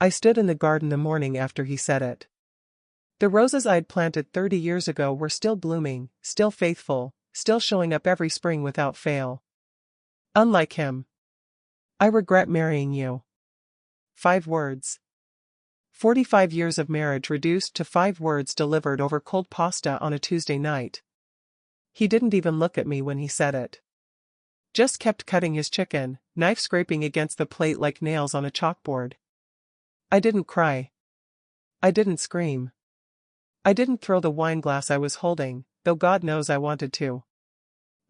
I stood in the garden the morning after he said it. The roses I'd planted 30 years ago were still blooming, still faithful, still showing up every spring without fail. Unlike him. I regret marrying you. 5 words. 45 years of marriage reduced to 5 words delivered over cold pasta on a Tuesday night. He didn't even look at me when he said it. Just kept cutting his chicken, knife scraping against the plate like nails on a chalkboard. I didn't cry. I didn't scream. I didn't throw the wine glass I was holding, though God knows I wanted to.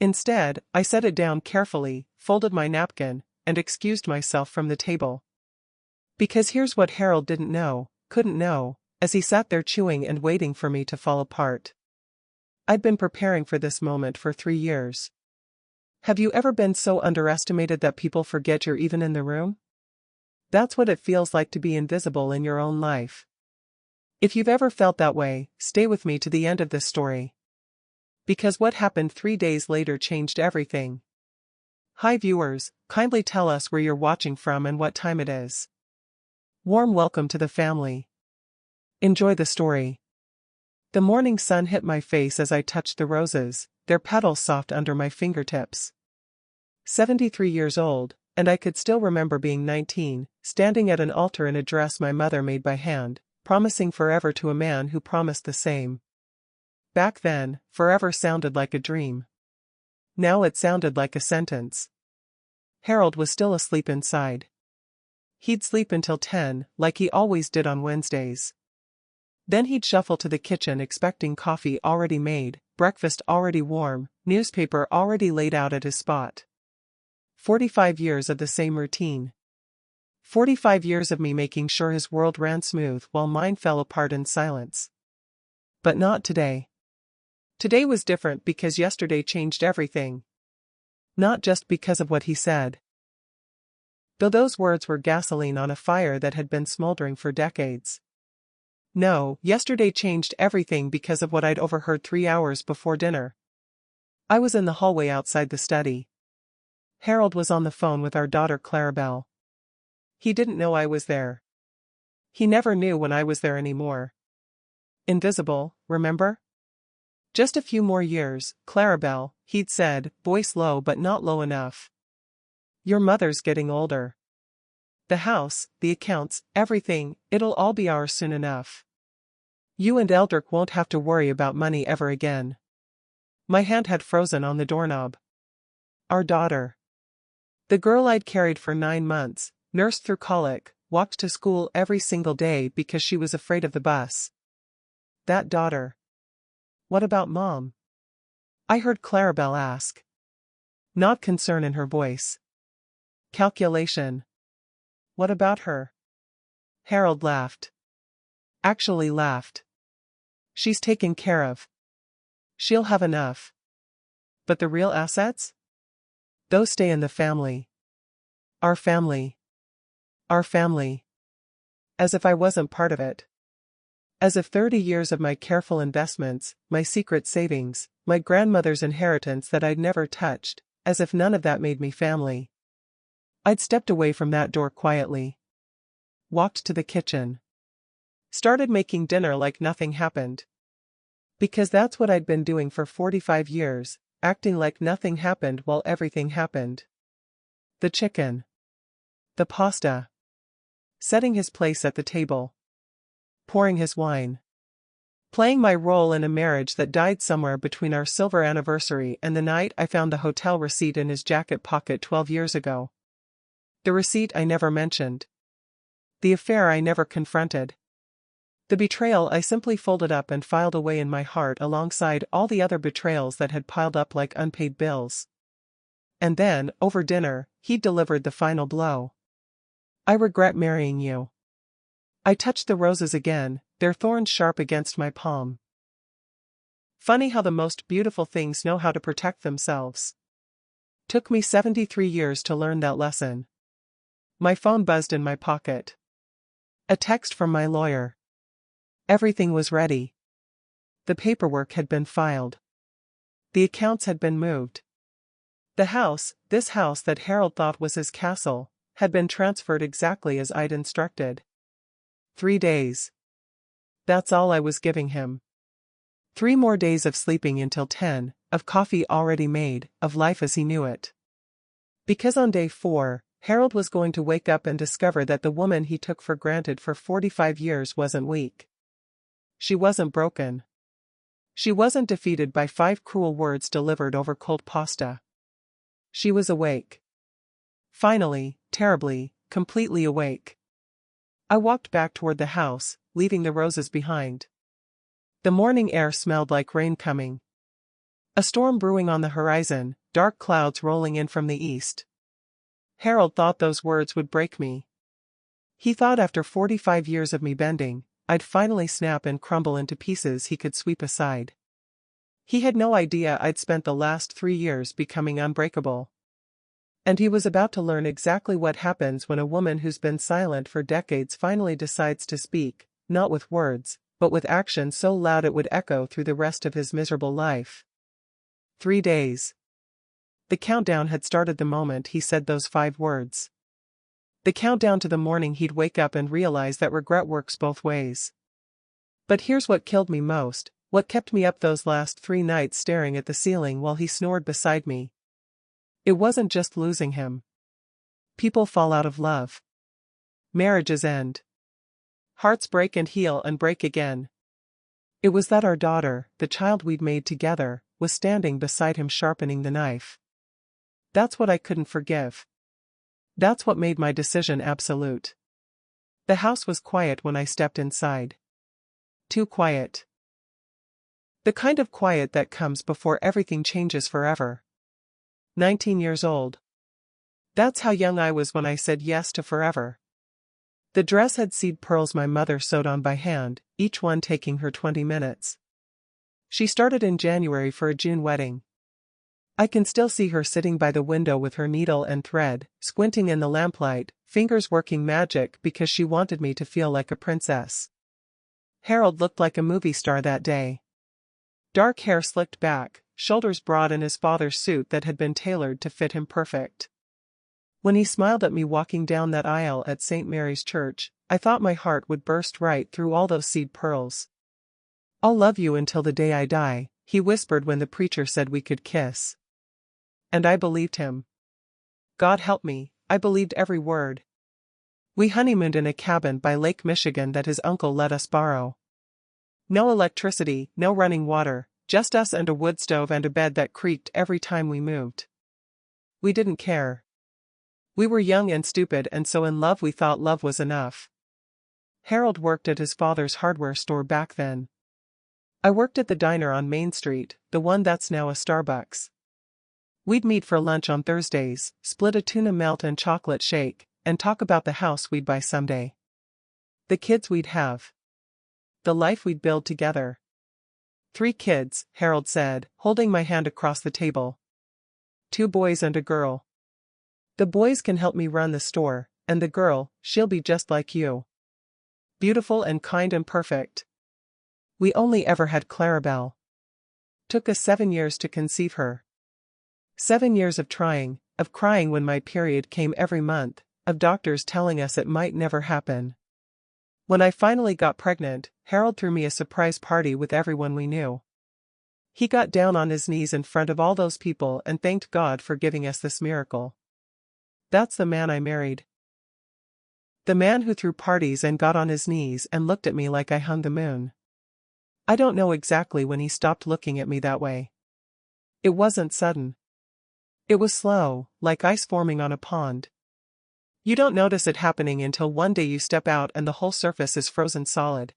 Instead, I set it down carefully, folded my napkin, and excused myself from the table. Because here's what Harold didn't know, couldn't know, as he sat there chewing and waiting for me to fall apart. I'd been preparing for this moment for 3 years. Have you ever been so underestimated that people forget you're even in the room? That's what it feels like to be invisible in your own life. If you've ever felt that way, stay with me to the end of this story. Because what happened 3 days later changed everything. Hi viewers, kindly tell us where you're watching from and what time it is. Warm welcome to the family. Enjoy the story. The morning sun hit my face as I touched the roses, their petals soft under my fingertips. 73 years old, and I could still remember being 19, standing at an altar in a dress my mother made by hand, promising forever to a man who promised the same. Back then, forever sounded like a dream. Now it sounded like a sentence. Harold was still asleep inside. He'd sleep until 10, like he always did on Wednesdays. Then he'd shuffle to the kitchen expecting coffee already made, breakfast already warm, newspaper already laid out at his spot. 45 years of the same routine. 45 years of me making sure his world ran smooth while mine fell apart in silence. But not today. Today was different because yesterday changed everything. Not just because of what he said. Though those words were gasoline on a fire that had been smoldering for decades. No, yesterday changed everything because of what I'd overheard 3 hours before dinner. I was in the hallway outside the study. Harold was on the phone with our daughter Clarabelle. He didn't know I was there. He never knew when I was there anymore. Invisible, remember? Just a few more years, Clarabelle, he'd said, voice low but not low enough. Your mother's getting older. The house, the accounts, everything, it'll all be ours soon enough. You and Eldrick won't have to worry about money ever again. My hand had frozen on the doorknob. Our daughter. The girl I'd carried for 9 months, nursed through colic, walked to school every single day because she was afraid of the bus. That daughter. What about Mom? I heard Clarabelle ask. Not concern in her voice. Calculation. What about her? Harold laughed. Actually laughed. She's taken care of. She'll have enough. But the real assets? Those stay in the family. Our family. Our family. As if I wasn't part of it. As if 30 years of my careful investments, my secret savings, my grandmother's inheritance that I'd never touched, as if none of that made me family. I'd stepped away from that door quietly. Walked to the kitchen. Started making dinner like nothing happened. Because that's what I'd been doing for 45 years, acting like nothing happened while everything happened. The chicken. The pasta. Setting his place at the table. Pouring his wine. Playing my role in a marriage that died somewhere between our silver anniversary and the night I found the hotel receipt in his jacket pocket 12 years ago. The receipt I never mentioned. The affair I never confronted. The betrayal I simply folded up and filed away in my heart alongside all the other betrayals that had piled up like unpaid bills. And then, over dinner, he delivered the final blow. I regret marrying you. I touched the roses again, their thorns sharp against my palm. Funny how the most beautiful things know how to protect themselves. Took me 73 years to learn that lesson. My phone buzzed in my pocket. A text from my lawyer. Everything was ready. The paperwork had been filed. The accounts had been moved. The house, this house that Harold thought was his castle, had been transferred exactly as I'd instructed. 3 days. That's all I was giving him. 3 more days of sleeping until 10, of coffee already made, of life as he knew it. Because on day 4, Harold was going to wake up and discover that the woman he took for granted for 45 years wasn't weak. She wasn't broken. She wasn't defeated by 5 cruel words delivered over cold pasta. She was awake. Finally, terribly, completely awake. I walked back toward the house, leaving the roses behind. The morning air smelled like rain coming. A storm brewing on the horizon, dark clouds rolling in from the east. Harold thought those words would break me. He thought after 45 years of me bending, I'd finally snap and crumble into pieces he could sweep aside. He had no idea I'd spent the last 3 years becoming unbreakable. And he was about to learn exactly what happens when a woman who's been silent for decades finally decides to speak, not with words, but with action so loud it would echo through the rest of his miserable life. 3 days. The countdown had started the moment he said those 5 words. The countdown to the morning he'd wake up and realize that regret works both ways. But here's what killed me most, what kept me up those last 3 nights staring at the ceiling while he snored beside me. It wasn't just losing him. People fall out of love. Marriages end. Hearts break and heal and break again. It was that our daughter, the child we'd made together, was standing beside him sharpening the knife. That's what I couldn't forgive. That's what made my decision absolute. The house was quiet when I stepped inside. Too quiet. The kind of quiet that comes before everything changes forever. 19 years old. That's how young I was when I said yes to forever. The dress had seed pearls my mother sewed on by hand, each one taking her 20 minutes. She started in January for a June wedding. I can still see her sitting by the window with her needle and thread, squinting in the lamplight, fingers working magic because she wanted me to feel like a princess. Harold looked like a movie star that day. Dark hair slicked back, shoulders broad in his father's suit that had been tailored to fit him perfect. When he smiled at me walking down that aisle at St. Mary's Church, I thought my heart would burst right through all those seed pearls. "I'll love you until the day I die," he whispered when the preacher said we could kiss. And I believed him. God help me, I believed every word. We honeymooned in a cabin by Lake Michigan that his uncle let us borrow. No electricity, no running water, just us and a wood stove and a bed that creaked every time we moved. We didn't care. We were young and stupid and so in love we thought love was enough. Harold worked at his father's hardware store back then. I worked at the diner on Main Street, the one that's now a Starbucks. We'd meet for lunch on Thursdays, split a tuna melt and chocolate shake, and talk about the house we'd buy someday. The kids we'd have. The life we'd build together. 3 kids, Harold said, holding my hand across the table. 2 boys and a girl. The boys can help me run the store, and the girl, she'll be just like you. Beautiful and kind and perfect. We only ever had Clarabelle. Took us 7 years to conceive her. 7 years of trying, of crying when my period came every month, of doctors telling us it might never happen. When I finally got pregnant, Harold threw me a surprise party with everyone we knew. He got down on his knees in front of all those people and thanked God for giving us this miracle. That's the man I married. The man who threw parties and got on his knees and looked at me like I hung the moon. I don't know exactly when he stopped looking at me that way. It wasn't sudden. It was slow, like ice forming on a pond. You don't notice it happening until one day you step out and the whole surface is frozen solid.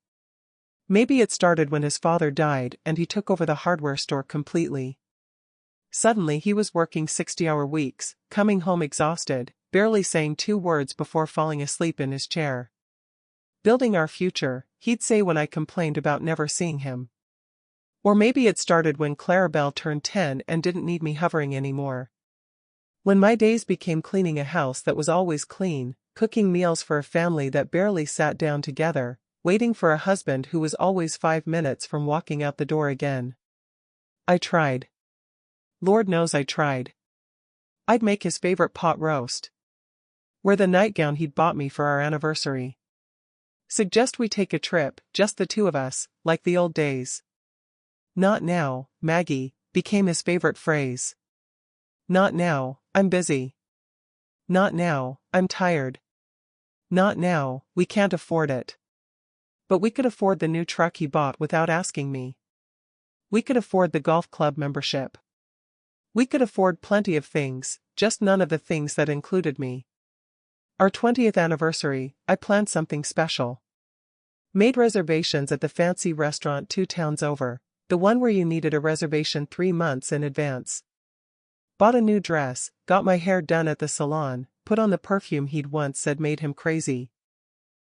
Maybe it started when his father died and he took over the hardware store completely. Suddenly he was working 60-hour weeks, coming home exhausted, barely saying 2 words before falling asleep in his chair. Building our future, he'd say when I complained about never seeing him. Or maybe it started when Clarabelle turned 10 and didn't need me hovering anymore. When my days became cleaning a house that was always clean, cooking meals for a family that barely sat down together, waiting for a husband who was always 5 minutes from walking out the door again. I tried. Lord knows I tried. I'd make his favorite pot roast. Wear the nightgown he'd bought me for our anniversary. Suggest we take a trip, just the two of us, like the old days. Not now, Maggie, became his favorite phrase. Not now, I'm busy. Not now, I'm tired. Not now, we can't afford it. But we could afford the new truck he bought without asking me. We could afford the golf club membership. We could afford plenty of things, just none of the things that included me. Our 20th anniversary, I planned something special. Made reservations at the fancy restaurant 2 towns over, the one where you needed a reservation 3 months in advance. Bought a new dress, got my hair done at the salon, put on the perfume he'd once said made him crazy.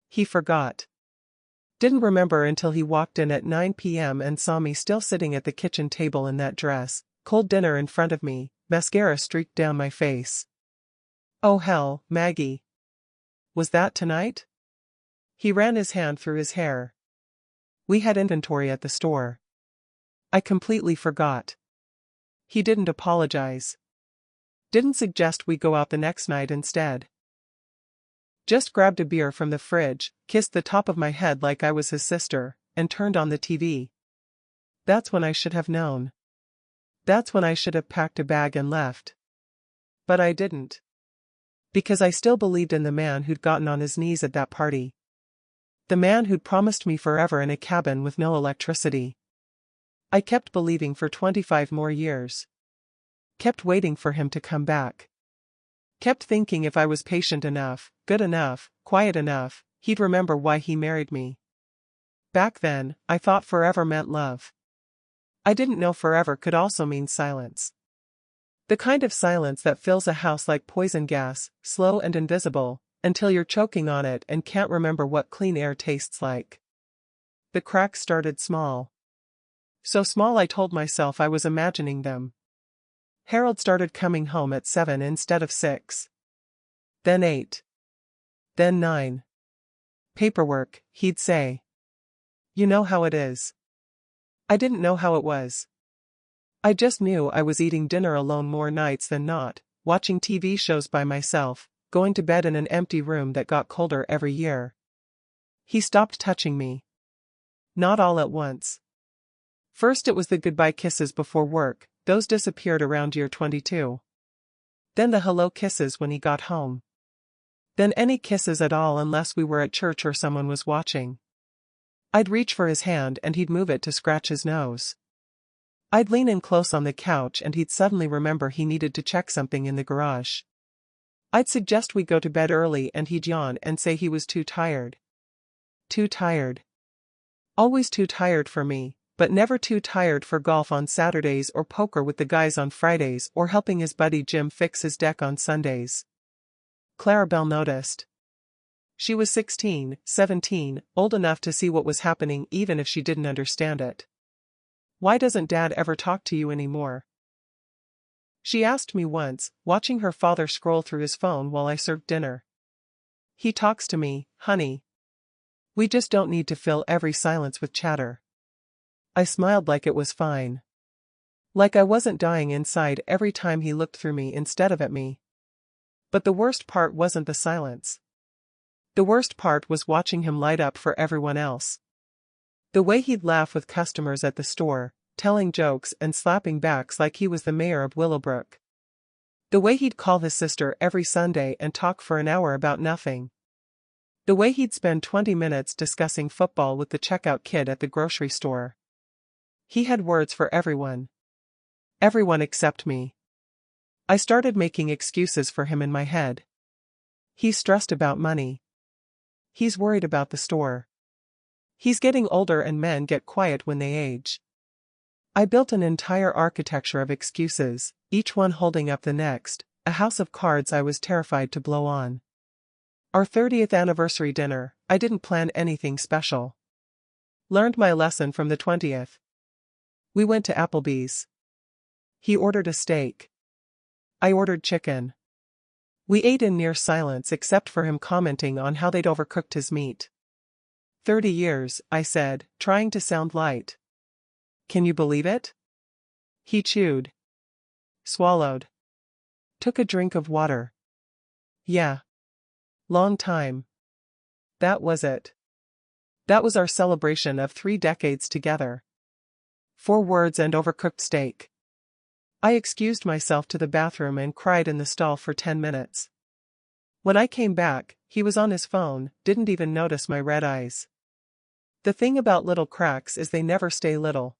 He forgot. Didn't remember until he walked in at 9 p.m. and saw me still sitting at the kitchen table in that dress, cold dinner in front of me, mascara streaked down my face. Oh hell, Maggie. Was that tonight? He ran his hand through his hair. We had inventory at the store. I completely forgot. He didn't apologize. Didn't suggest we go out the next night instead. Just grabbed a beer from the fridge, kissed the top of my head like I was his sister, and turned on the TV. That's when I should have known. That's when I should have packed a bag and left. But I didn't. Because I still believed in the man who'd gotten on his knees at that party. The man who'd promised me forever in a cabin with no electricity. I kept believing for 25 more years. Kept waiting for him to come back. Kept thinking if I was patient enough, good enough, quiet enough, he'd remember why he married me. Back then, I thought forever meant love. I didn't know forever could also mean silence. The kind of silence that fills a house like poison gas, slow and invisible, until you're choking on it and can't remember what clean air tastes like. The cracks started small. So small I told myself I was imagining them. Harold started coming home at 7 instead of 6. Then 8. Then 9. Paperwork, he'd say. You know how it is. I didn't know how it was. I just knew I was eating dinner alone more nights than not, watching TV shows by myself, going to bed in an empty room that got colder every year. He stopped touching me. Not all at once. First it was the goodbye kisses before work, those disappeared around year 22. Then the hello kisses when he got home. Then any kisses at all unless we were at church or someone was watching. I'd reach for his hand and he'd move it to scratch his nose. I'd lean in close on the couch and he'd suddenly remember he needed to check something in the garage. I'd suggest we go to bed early and he'd yawn and say he was too tired. Too tired. Always too tired for me, but never too tired for golf on Saturdays or poker with the guys on Fridays or helping his buddy Jim fix his deck on Sundays. Clarabelle noticed. She was 16, 17, old enough to see what was happening even if she didn't understand it. Why doesn't Dad ever talk to you anymore? She asked me once, watching her father scroll through his phone while I served dinner. He talks to me, honey. We just don't need to fill every silence with chatter. I smiled like it was fine. Like I wasn't dying inside every time he looked through me instead of at me. But the worst part wasn't the silence. The worst part was watching him light up for everyone else. The way he'd laugh with customers at the store, telling jokes and slapping backs like he was the mayor of Willowbrook. The way he'd call his sister every Sunday and talk for an hour about nothing. The way he'd spend 20 minutes discussing football with the checkout kid at the grocery store. He had words for everyone. Everyone except me. I started making excuses for him in my head. He's stressed about money. He's worried about the store. He's getting older and men get quiet when they age. I built an entire architecture of excuses, each one holding up the next, a house of cards I was terrified to blow on. Our 30th anniversary dinner, I didn't plan anything special. Learned my lesson from the 20th. We went to Applebee's. He ordered a steak. I ordered chicken. We ate in near silence except for him commenting on how they'd overcooked his meat. 30 years, I said, trying to sound light. Can you believe it? He chewed. Swallowed. Took a drink of water. Yeah. Long time. That was it. That was our celebration of 3 decades together. 4 words and overcooked steak. I excused myself to the bathroom and cried in the stall for 10 minutes. When I came back, he was on his phone, didn't even notice my red eyes. The thing about little cracks is they never stay little.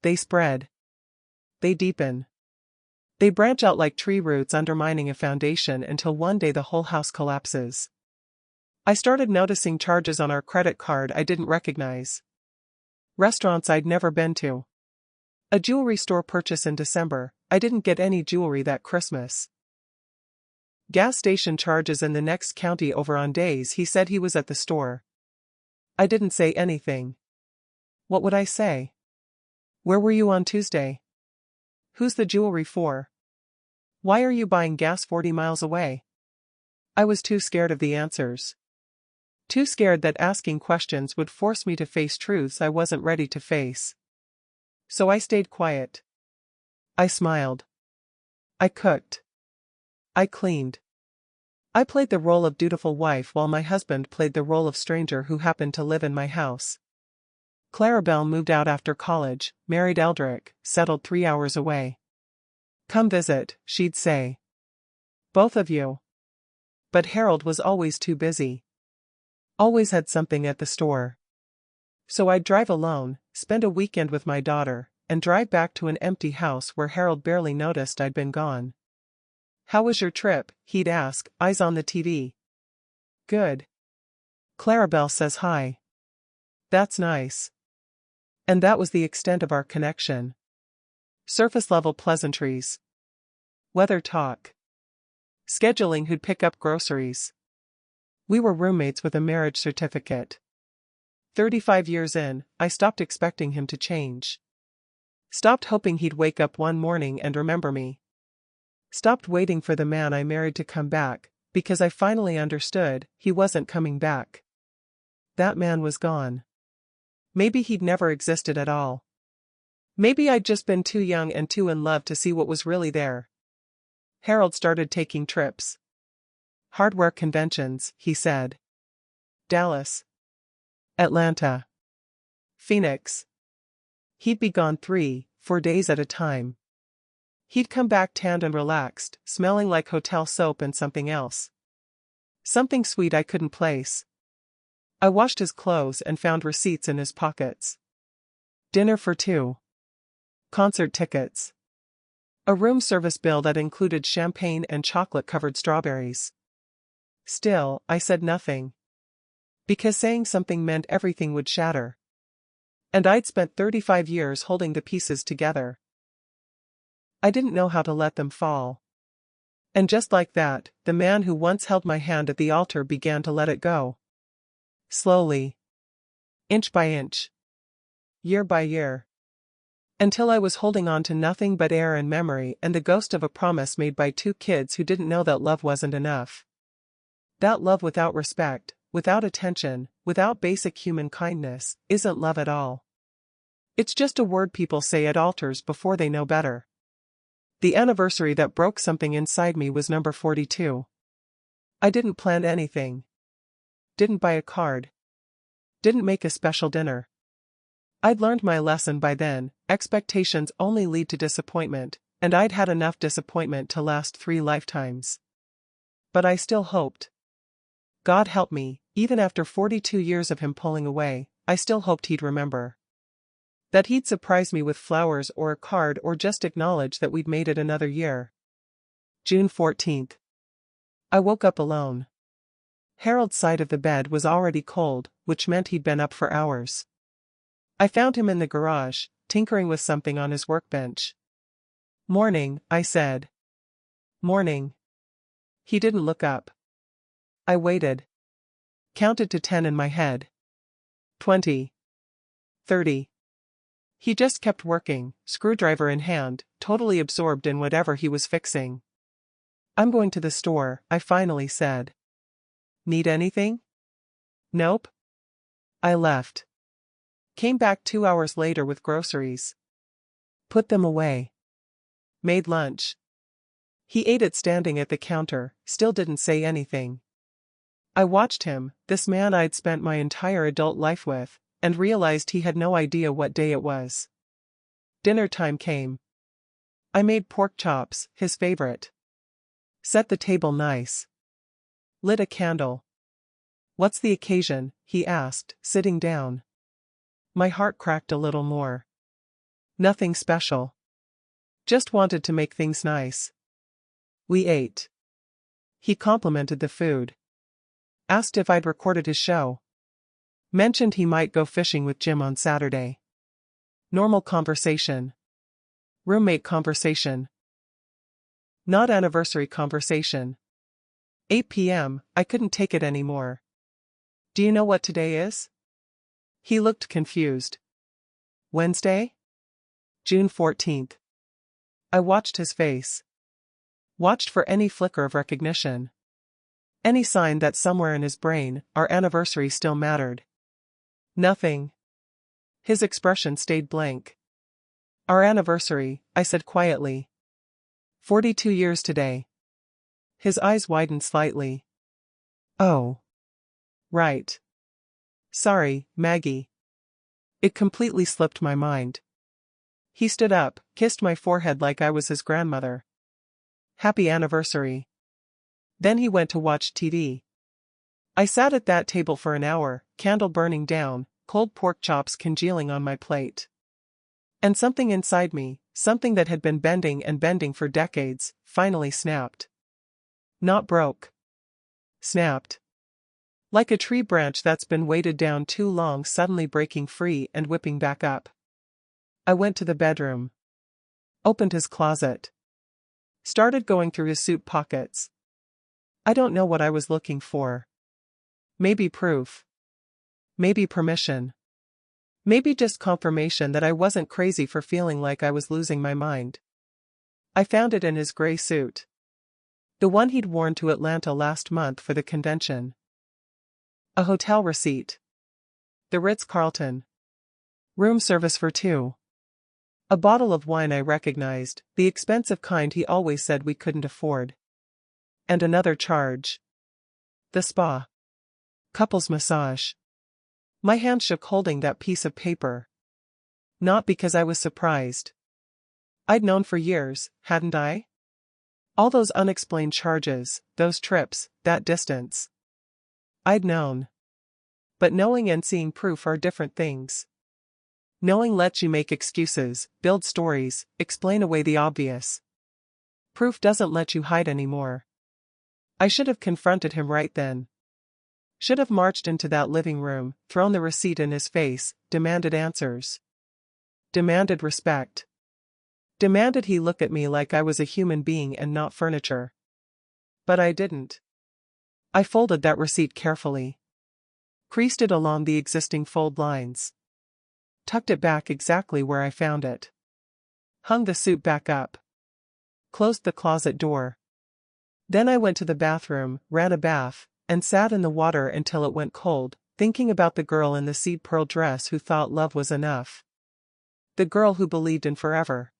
They spread. They deepen. They branch out like tree roots undermining a foundation until one day the whole house collapses. I started noticing charges on our credit card I didn't recognize. Restaurants I'd never been to. A jewelry store purchase in December, I didn't get any jewelry that Christmas. Gas station charges in the next county over on days he said he was at the store. I didn't say anything. What would I say? Where were you on Tuesday? Who's the jewelry for? Why are you buying gas 40 miles away? I was too scared of the answers. Too scared that asking questions would force me to face truths I wasn't ready to face. So I stayed quiet. I smiled. I cooked. I cleaned. I played the role of dutiful wife while my husband played the role of stranger who happened to live in my house. Clarabelle moved out after college, married Eldrick, settled 3 hours away. Come visit, she'd say. Both of you. But Harold was always too busy. Always had something at the store. So I'd drive alone, spend a weekend with my daughter, and drive back to an empty house where Harold barely noticed I'd been gone. How was your trip? He'd ask, eyes on the TV. Good. Clarabelle says hi. That's nice. And that was the extent of our connection. Surface-level pleasantries. Weather talk. Scheduling who'd pick up groceries. We were roommates with a marriage certificate. 35 years in, I stopped expecting him to change. Stopped hoping he'd wake up one morning and remember me. Stopped waiting for the man I married to come back, because I finally understood he wasn't coming back. That man was gone. Maybe he'd never existed at all. Maybe I'd just been too young and too in love to see what was really there. Harold started taking trips. Hardware conventions, he said. Dallas. Atlanta. Phoenix. He'd be gone 3-4 days at a time. He'd come back tanned and relaxed, smelling like hotel soap and something else. Something sweet I couldn't place. I washed his clothes and found receipts in his pockets. Dinner for 2. Concert tickets. A room service bill that included champagne and chocolate-covered strawberries. Still, I said nothing. Because saying something meant everything would shatter. And I'd spent 35 years holding the pieces together. I didn't know how to let them fall. And just like that, the man who once held my hand at the altar began to let it go. Slowly. Inch by inch. Year by year. Until I was holding on to nothing but air and memory and the ghost of a promise made by 2 kids who didn't know that love wasn't enough. That love without respect, without attention, without basic human kindness, isn't love at all. It's just a word people say at altars before they know better. The anniversary that broke something inside me was number 42. I didn't plan anything. Didn't buy a card. Didn't make a special dinner. I'd learned my lesson by then, expectations only lead to disappointment, and I'd had enough disappointment to last 3 lifetimes. But I still hoped. God help me, even after 42 years of him pulling away, I still hoped he'd remember. That he'd surprise me with flowers or a card or just acknowledge that we'd made it another year. June 14th. I woke up alone. Harold's side of the bed was already cold, which meant he'd been up for hours. I found him in the garage, tinkering with something on his workbench. Morning, I said. Morning. He didn't look up. I waited. Counted to 10 in my head. 20. 30. He just kept working, screwdriver in hand, totally absorbed in whatever he was fixing. I'm going to the store, I finally said. Need anything? Nope. I left. Came back 2 hours later with groceries. Put them away. Made lunch. He ate it standing at the counter, still didn't say anything. I watched him, this man I'd spent my entire adult life with, and realized he had no idea what day it was. Dinner time came. I made pork chops, his favorite. Set the table nice. Lit a candle. "What's the occasion?" he asked, sitting down. My heart cracked a little more. "Nothing special. Just wanted to make things nice." We ate. He complimented the food. Asked if I'd recorded his show. Mentioned he might go fishing with Jim on Saturday. Normal conversation. Roommate conversation. Not anniversary conversation. 8 p.m., I couldn't take it anymore. "Do you know what today is?" He looked confused. "Wednesday? June 14th. I watched his face. Watched for any flicker of recognition. Any sign that somewhere in his brain, our anniversary still mattered. Nothing. His expression stayed blank. "Our anniversary," I said quietly. 42 years today." His eyes widened slightly. "Oh. Right. Sorry, Maggie. It completely slipped my mind." He stood up, kissed my forehead like I was his grandmother. "Happy anniversary." Then he went to watch TV. I sat at that table for an hour, candle burning down, cold pork chops congealing on my plate. And something inside me, something that had been bending and bending for decades, finally snapped. Not broke. Snapped. Like a tree branch that's been weighted down too long suddenly breaking free and whipping back up. I went to the bedroom. Opened his closet. Started going through his suit pockets. I don't know what I was looking for. Maybe proof. Maybe permission. Maybe just confirmation that I wasn't crazy for feeling like I was losing my mind. I found it in his gray suit. The one he'd worn to Atlanta last month for the convention. A hotel receipt. The Ritz-Carlton. Room service for two. A bottle of wine I recognized, the expensive kind he always said we couldn't afford. And another charge. The spa. Couples massage. My hand shook holding that piece of paper. Not because I was surprised. I'd known for years, hadn't I? All those unexplained charges, those trips, that distance. I'd known. But knowing and seeing proof are different things. Knowing lets you make excuses, build stories, explain away the obvious. Proof doesn't let you hide anymore. I should have confronted him right then. Should have marched into that living room, thrown the receipt in his face, demanded answers. Demanded respect. Demanded he look at me like I was a human being and not furniture. But I didn't. I folded that receipt carefully. Creased it along the existing fold lines. Tucked it back exactly where I found it. Hung the suit back up. Closed the closet door. Then I went to the bathroom, ran a bath, and sat in the water until it went cold, thinking about the girl in the seed pearl dress who thought love was enough. The girl who believed in forever.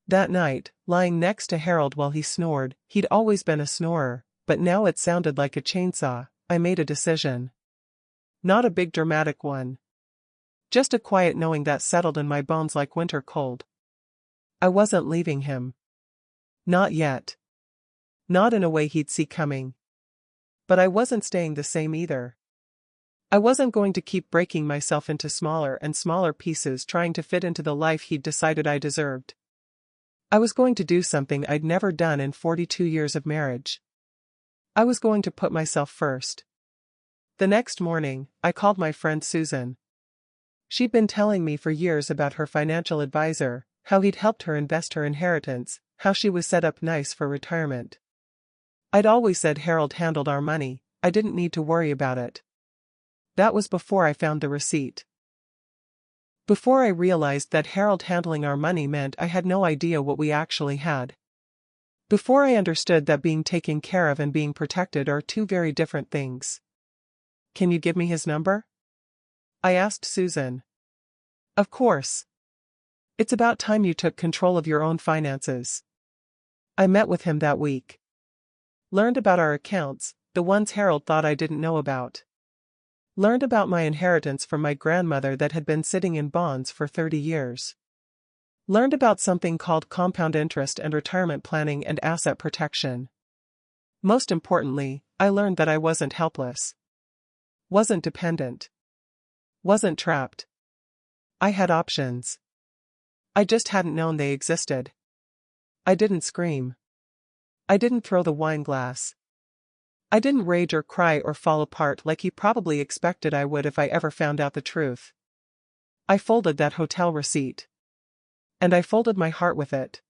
That night, lying next to Harold while he snored, he'd always been a snorer, but now it sounded like a chainsaw, I made a decision. Not a big dramatic one. Just a quiet knowing that settled in my bones like winter cold. I wasn't leaving him. Not yet. Not in a way he'd see coming. But I wasn't staying the same either. I wasn't going to keep breaking myself into smaller and smaller pieces trying to fit into the life he'd decided I deserved. I was going to do something I'd never done in 42 years of marriage. I was going to put myself first. The next morning, I called my friend Susan. She'd been telling me for years about her financial advisor, how he'd helped her invest her inheritance, how she was set up nice for retirement. I'd always said Harold handled our money, I didn't need to worry about it. That was before I found the receipt. Before I realized that Harold handling our money meant I had no idea what we actually had. Before I understood that being taken care of and being protected are two very different things. Can you give me his number? I asked Susan. Of course. It's about time you took control of your own finances. I met with him that week. Learned about our accounts, the ones Harold thought I didn't know about. Learned about my inheritance from my grandmother that had been sitting in bonds for 30 years. Learned about something called compound interest and retirement planning and asset protection. Most importantly, I learned that I wasn't helpless. Wasn't dependent. Wasn't trapped. I had options. I just hadn't known they existed. I didn't scream. I didn't throw the wine glass. I didn't rage or cry or fall apart like he probably expected I would if I ever found out the truth. I folded that hotel receipt. And I folded my heart with it.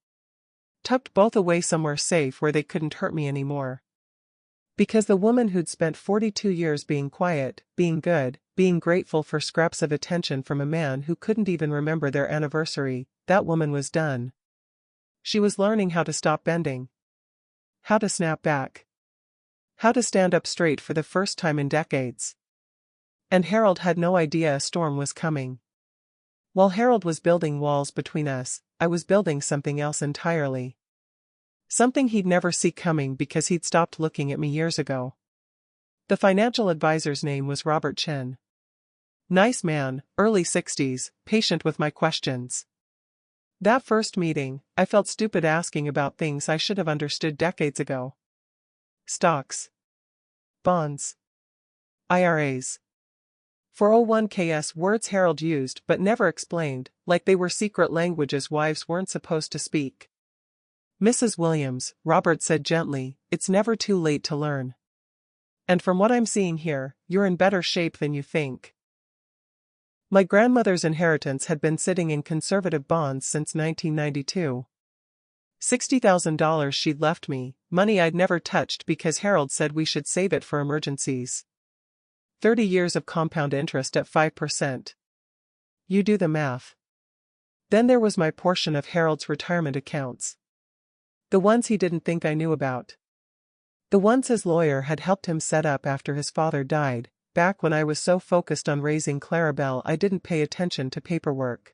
Tucked both away somewhere safe where they couldn't hurt me anymore. Because the woman who'd spent 42 years being quiet, being good, being grateful for scraps of attention from a man who couldn't even remember their anniversary, that woman was done. She was learning how to stop bending. How to snap back. How to stand up straight for the first time in decades. And Harold had no idea a storm was coming. While Harold was building walls between us, I was building something else entirely. Something he'd never see coming because he'd stopped looking at me years ago. The financial advisor's name was Robert Chen. Nice man, early 60s, patient with my questions. That first meeting, I felt stupid asking about things I should have understood decades ago. Stocks. Bonds. IRAs. 401ks, words Harold used but never explained, like they were secret languages wives weren't supposed to speak. Mrs. Williams, Robert said gently, it's never too late to learn. And from what I'm seeing here, you're in better shape than you think. My grandmother's inheritance had been sitting in conservative bonds since 1992. $60,000 she'd left me, money I'd never touched because Harold said we should save it for emergencies. 30 years of compound interest at 5%. You do the math. Then there was my portion of Harold's retirement accounts. The ones he didn't think I knew about. The ones his lawyer had helped him set up after his father died, back when I was so focused on raising Clarabelle I didn't pay attention to paperwork.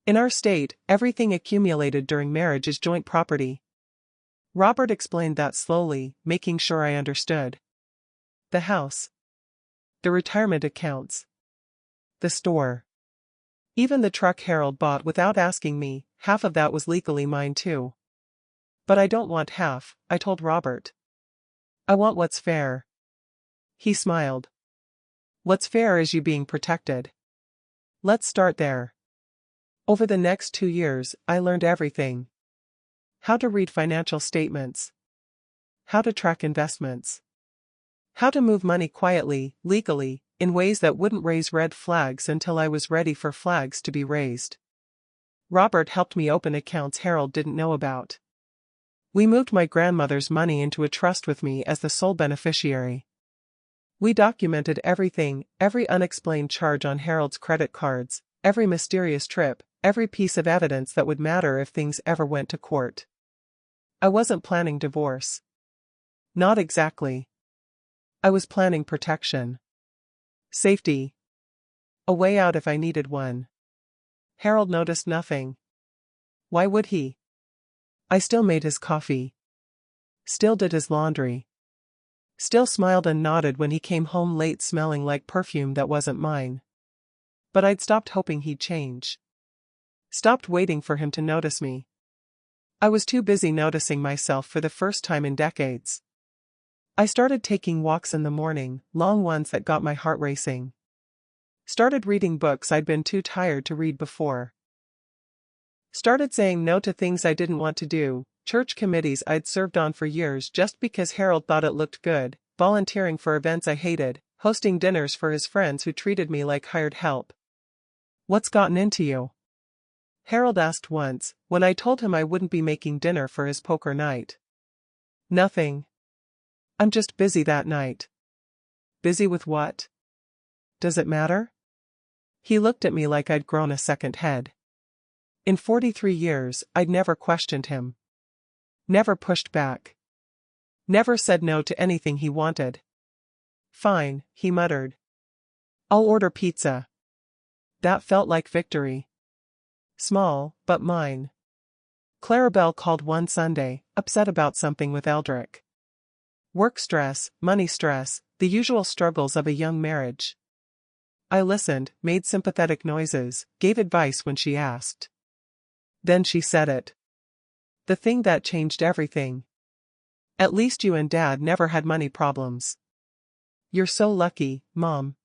In our state, everything accumulated during marriage is joint property. Robert explained that slowly, making sure I understood. The house. The retirement accounts. The store. Even the truck Harold bought without asking me, half of that was legally mine too. But I don't want half, I told Robert. I want what's fair. He smiled. What's fair is you being protected. Let's start there. Over the next 2 years, I learned everything. How to read financial statements. How to track investments. How to move money quietly, legally, in ways that wouldn't raise red flags until I was ready for flags to be raised. Robert helped me open accounts Harold didn't know about. We moved my grandmother's money into a trust with me as the sole beneficiary. We documented everything, every unexplained charge on Harold's credit cards, every mysterious trip, every piece of evidence that would matter if things ever went to court. I wasn't planning divorce. Not exactly. I was planning protection. Safety. A way out if I needed one. Harold noticed nothing. Why would he? I still made his coffee. Still did his laundry. Still smiled and nodded when he came home late smelling like perfume that wasn't mine. But I'd stopped hoping he'd change. Stopped waiting for him to notice me. I was too busy noticing myself for the first time in decades. I started taking walks in the morning, long ones that got my heart racing. Started reading books I'd been too tired to read before. Started saying no to things I didn't want to do, church committees I'd served on for years just because Harold thought it looked good, volunteering for events I hated, hosting dinners for his friends who treated me like hired help. What's gotten into you? Harold asked once, when I told him I wouldn't be making dinner for his poker night. Nothing. I'm just busy that night. Busy with what? Does it matter? He looked at me like I'd grown a second head. In 43 years, I'd never questioned him. Never pushed back. Never said no to anything he wanted. Fine, he muttered. I'll order pizza. That felt like victory. Small, but mine. Clarabelle called one Sunday, upset about something with Eldrick. Work stress, money stress, the usual struggles of a young marriage. I listened, made sympathetic noises, gave advice when she asked. Then she said it. The thing that changed everything. At least you and Dad never had money problems. You're so lucky, Mom.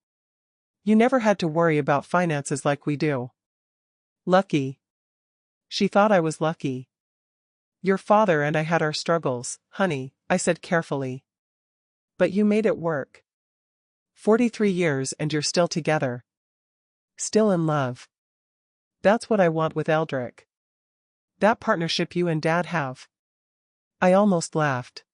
You never had to worry about finances like we do. Lucky. She thought I was lucky. Your father and I had our struggles, honey, I said carefully. But you made it work. 43 years and you're still together. Still in love. That's what I want with Eldrick. That partnership you and Dad have. I almost laughed.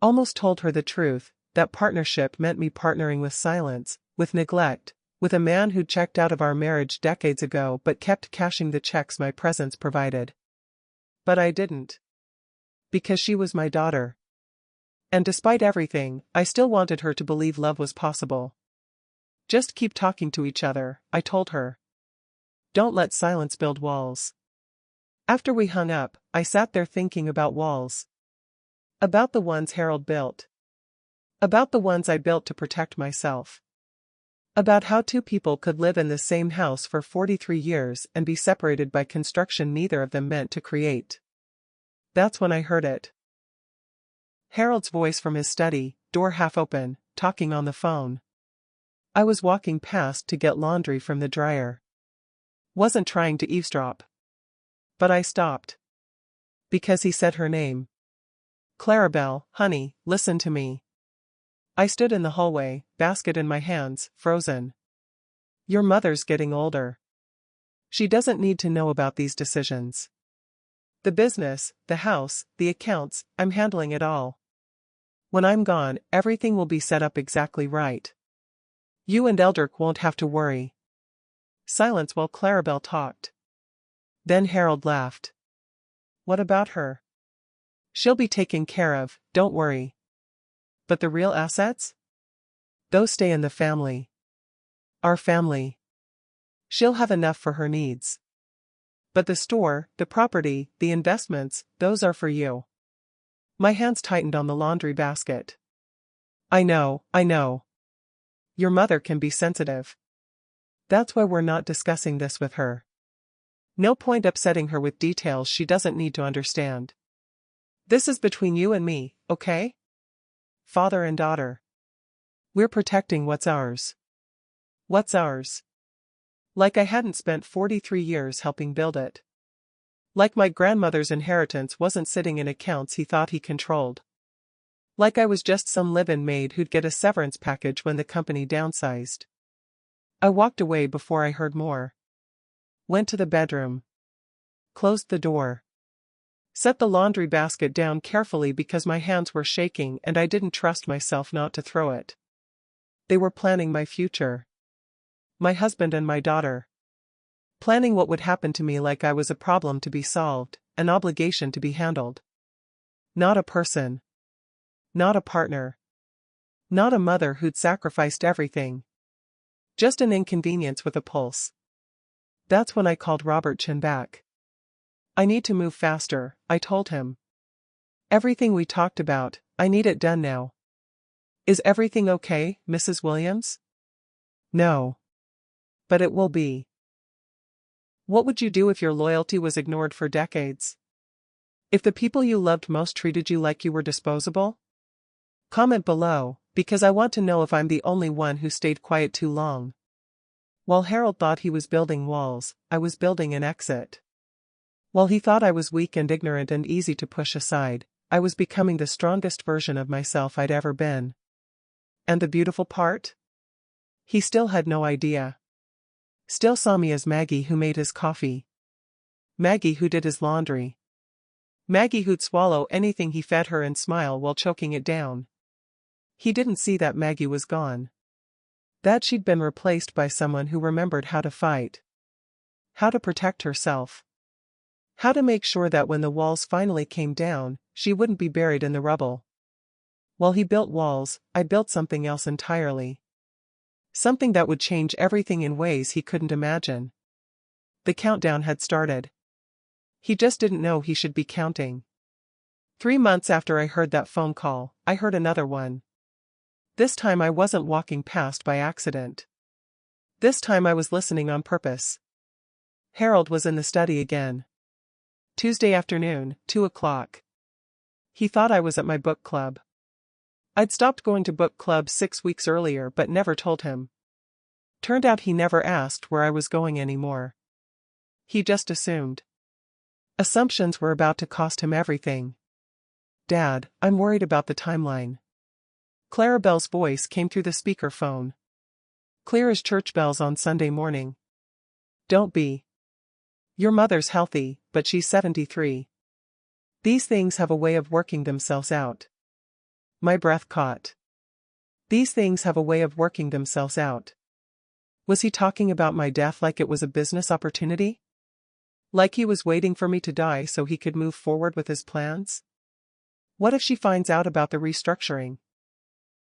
Almost told her the truth, that partnership meant me partnering with silence, with neglect, with a man who'd checked out of our marriage decades ago but kept cashing the checks my presence provided. But I didn't. Because she was my daughter. And despite everything, I still wanted her to believe love was possible. Just keep talking to each other, I told her. Don't let silence build walls. After we hung up, I sat there thinking about walls. About the ones Harold built. About the ones I built to protect myself. About how two people could live in the same house for 43 years and be separated by construction neither of them meant to create. That's when I heard it. Harold's voice from his study, door half open, talking on the phone. I was walking past to get laundry from the dryer. Wasn't trying to eavesdrop. But I stopped. Because he said her name. Clarabelle, honey, listen to me. I stood in the hallway, basket in my hands, frozen. Your mother's getting older. She doesn't need to know about these decisions. The business, the house, the accounts, I'm handling it all. When I'm gone, everything will be set up exactly right. You and Eldrick won't have to worry. Silence while Clarabelle talked. Then Harold laughed. What about her? She'll be taken care of, don't worry. But the real assets? Those stay in the family. Our family. She'll have enough for her needs. But the store, the property, the investments, those are for you. My hands tightened on the laundry basket. I know. Your mother can be sensitive. That's why we're not discussing this with her. No point upsetting her with details she doesn't need to understand. This is between you and me, okay? Father and daughter. We're protecting what's ours. What's ours? Like I hadn't spent 43 years helping build it. Like my grandmother's inheritance wasn't sitting in accounts he thought he controlled. Like I was just some live-in maid who'd get a severance package when the company downsized. I walked away before I heard more. Went to the bedroom. Closed the door. Set the laundry basket down carefully because my hands were shaking and I didn't trust myself not to throw it. They were planning my future. My husband and my daughter. Planning what would happen to me like I was a problem to be solved, an obligation to be handled. Not a person. Not a partner. Not a mother who'd sacrificed everything. Just an inconvenience with a pulse. That's when I called Robert Chin back. I need to move faster, I told him. Everything we talked about, I need it done now. Is everything okay, Mrs. Williams? No. But it will be. What would you do if your loyalty was ignored for decades? If the people you loved most treated you like you were disposable? Comment below, because I want to know if I'm the only one who stayed quiet too long. While Harold thought he was building walls, I was building an exit. While he thought I was weak and ignorant and easy to push aside, I was becoming the strongest version of myself I'd ever been. And the beautiful part? He still had no idea. Still saw me as Maggie who made his coffee. Maggie who did his laundry. Maggie who'd swallow anything he fed her and smile while choking it down. He didn't see that Maggie was gone. That she'd been replaced by someone who remembered how to fight. How to protect herself. How to make sure that when the walls finally came down, she wouldn't be buried in the rubble. While he built walls, I built something else entirely. Something that would change everything in ways he couldn't imagine. The countdown had started. He just didn't know he should be counting. 3 months after I heard that phone call, I heard another one. This time I wasn't walking past by accident. This time I was listening on purpose. Harold was in the study again. Tuesday afternoon, 2 o'clock. He thought I was at my book club. I'd stopped going to book club 6 weeks earlier but never told him. Turned out he never asked where I was going anymore. He just assumed. Assumptions were about to cost him everything. Dad, I'm worried about the timeline. Clarabelle's voice came through the speakerphone. Clear as church bells on Sunday morning. Don't be. Your mother's healthy, but she's 73. These things have a way of working themselves out. My breath caught. These things have a way of working themselves out. Was he talking about my death like it was a business opportunity? Like he was waiting for me to die so he could move forward with his plans? What if she finds out about the restructuring?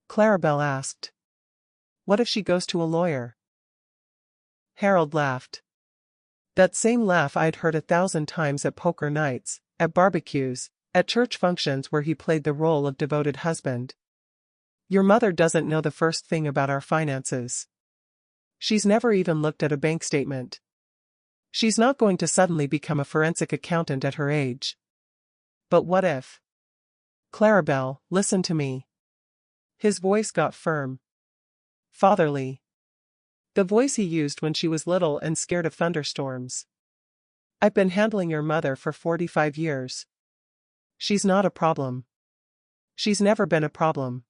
Clarabelle asked. What if she goes to a lawyer? Harold laughed. That same laugh I'd heard 1,000 times at poker nights, at barbecues, at church functions where he played the role of devoted husband. Your mother doesn't know the first thing about our finances. She's never even looked at a bank statement. She's not going to suddenly become a forensic accountant at her age. But what if? Clarabelle, listen to me. His voice got firm. Fatherly. The voice he used when she was little and scared of thunderstorms. I've been handling your mother for 45 years. She's not a problem. She's never been a problem.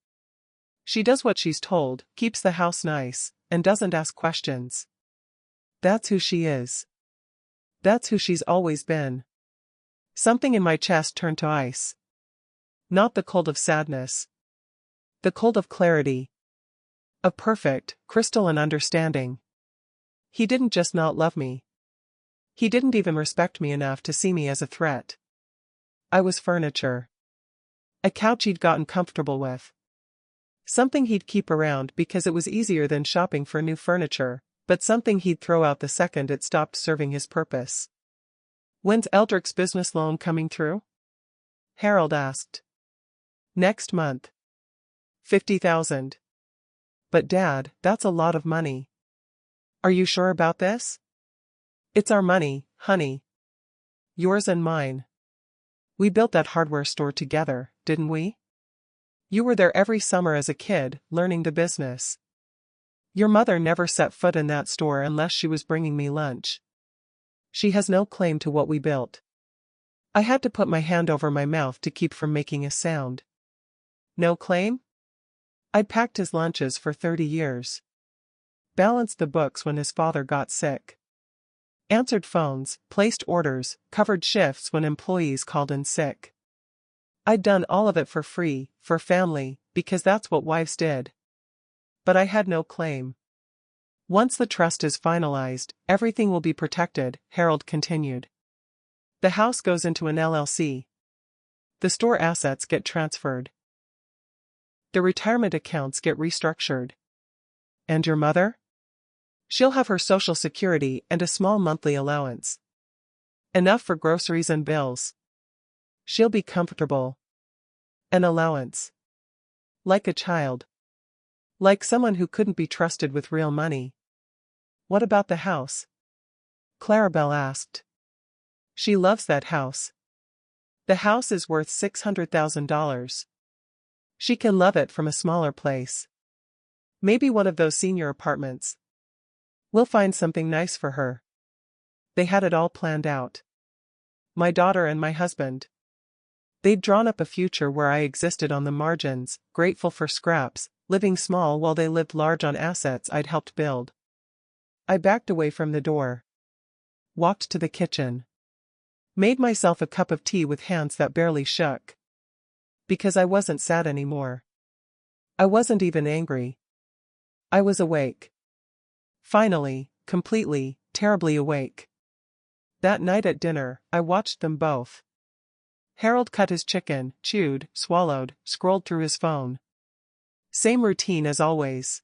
She does what she's told, keeps the house nice, and doesn't ask questions. That's who she is. That's who she's always been. Something in my chest turned to ice. Not the cold of sadness. The cold of clarity. Of perfect, crystalline understanding. He didn't just not love me. He didn't even respect me enough to see me as a threat. I was furniture. A couch he'd gotten comfortable with. Something he'd keep around because it was easier than shopping for new furniture, but something he'd throw out the second it stopped serving his purpose. When's Eldrick's business loan coming through? Harold asked. Next month. 50,000. But Dad, that's a lot of money. Are you sure about this? It's our money, honey. Yours and mine. We built that hardware store together, didn't we? You were there every summer as a kid, learning the business. Your mother never set foot in that store unless she was bringing me lunch. She has no claim to what we built. I had to put my hand over my mouth to keep from making a sound. No claim? I'd packed his lunches for 30 years. Balanced the books when his father got sick. Answered phones, placed orders, covered shifts when employees called in sick. I'd done all of it for free, for family, because that's what wives did. But I had no claim. Once the trust is finalized, everything will be protected, Harold continued. The house goes into an LLC. The store assets get transferred. The retirement accounts get restructured. And your mother? She'll have her Social Security and a small monthly allowance. Enough for groceries and bills. She'll be comfortable. An allowance. Like a child. Like someone who couldn't be trusted with real money. What about the house? Clarabelle asked. She loves that house. The house is worth $600,000. She can love it from a smaller place. Maybe one of those senior apartments. We'll find something nice for her. They had it all planned out. My daughter and my husband. They'd drawn up a future where I existed on the margins, grateful for scraps, living small while they lived large on assets I'd helped build. I backed away from the door. Walked to the kitchen. Made myself a cup of tea with hands that barely shook. Because I wasn't sad anymore. I wasn't even angry. I was awake. Finally, completely, terribly awake. That night at dinner, I watched them both. Harold cut his chicken, chewed, swallowed, scrolled through his phone. Same routine as always.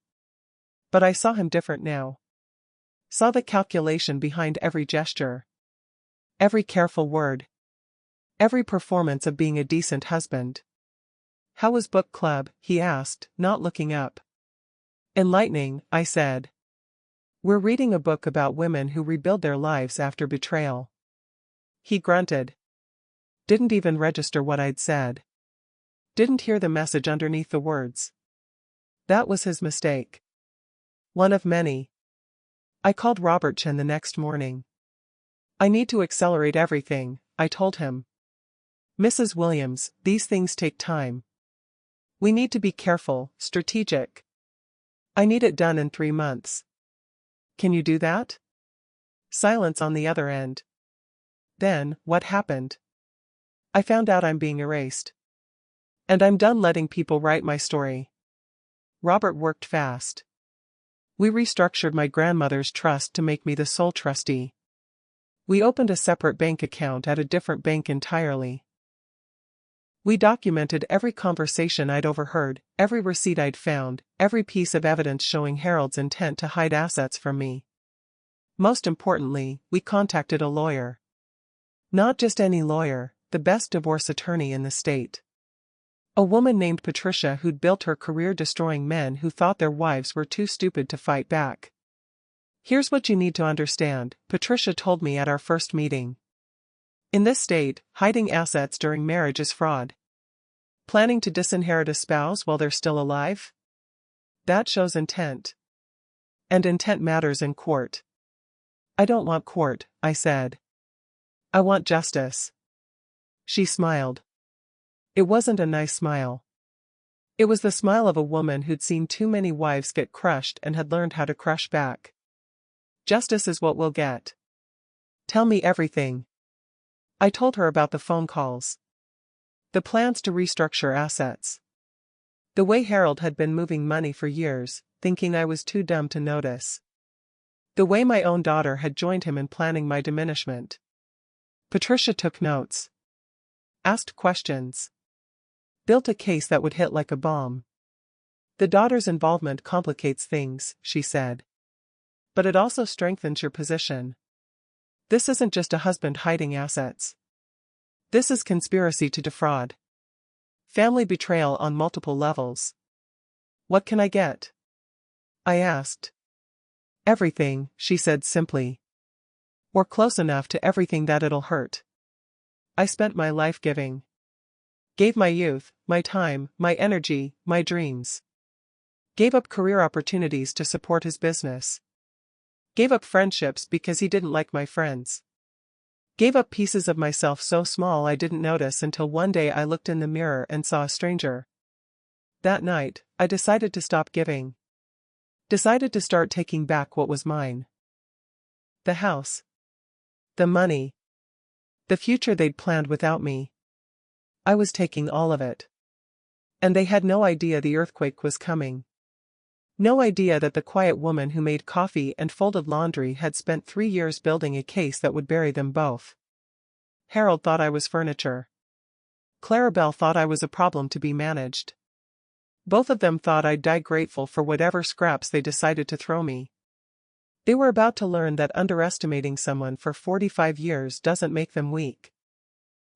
But I saw him different now. Saw the calculation behind every gesture. Every careful word. Every performance of being a decent husband. How was book club? He asked, not looking up. Enlightening, I said. We're reading a book about women who rebuild their lives after betrayal. He grunted. Didn't even register what I'd said. Didn't hear the message underneath the words. That was his mistake. One of many. I called Robert Chen the next morning. I need to accelerate everything, I told him. Mrs. Williams, these things take time. We need to be careful, strategic. I need it done in 3 months. Can you do that? Silence on the other end. Then, what happened? I found out I'm being erased. And I'm done letting people write my story. Robert worked fast. We restructured my grandmother's trust to make me the sole trustee. We opened a separate bank account at a different bank entirely. We documented every conversation I'd overheard, every receipt I'd found, every piece of evidence showing Harold's intent to hide assets from me. Most importantly, we contacted a lawyer. Not just any lawyer, the best divorce attorney in the state. A woman named Patricia who'd built her career destroying men who thought their wives were too stupid to fight back. Here's what you need to understand, Patricia told me at our first meeting. In this state, hiding assets during marriage is fraud. Planning to disinherit a spouse while they're still alive? That shows intent. And intent matters in court. I don't want court, I said. I want justice. She smiled. It wasn't a nice smile. It was the smile of a woman who'd seen too many wives get crushed and had learned how to crush back. Justice is what we'll get. Tell me everything. I told her about the phone calls. The plans to restructure assets. The way Harold had been moving money for years, thinking I was too dumb to notice. The way my own daughter had joined him in planning my diminishment. Patricia took notes. Asked questions. Built a case that would hit like a bomb. The daughter's involvement complicates things, she said. But it also strengthens your position. This isn't just a husband hiding assets. This is conspiracy to defraud. Family betrayal on multiple levels. What can I get? I asked. Everything, she said simply. Or close enough to everything that it'll hurt. I spent my life giving. Gave my youth, my time, my energy, my dreams. Gave up career opportunities to support his business. Gave up friendships because he didn't like my friends. Gave up pieces of myself so small I didn't notice until one day I looked in the mirror and saw a stranger. That night, I decided to stop giving. Decided to start taking back what was mine. The house. The money. The future they'd planned without me. I was taking all of it. And they had no idea the earthquake was coming. No idea that the quiet woman who made coffee and folded laundry had spent 3 years building a case that would bury them both. Harold thought I was furniture. Clarabelle thought I was a problem to be managed. Both of them thought I'd die grateful for whatever scraps they decided to throw me. They were about to learn that underestimating someone for 45 years doesn't make them weak.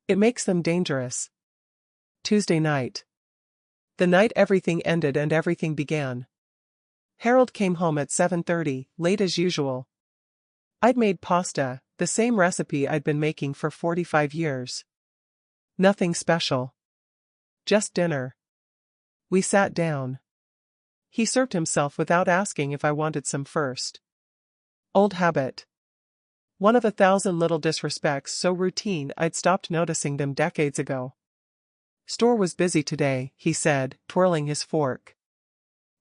It makes them dangerous. Tuesday night. The night everything ended and everything began. Harold came home at 7:30, late as usual. I'd made pasta, the same recipe I'd been making for 45 years. Nothing special. Just dinner. We sat down. He served himself without asking if I wanted some first. Old habit. One of 1,000 little disrespects so routine I'd stopped noticing them decades ago. Store was busy today, he said, twirling his fork.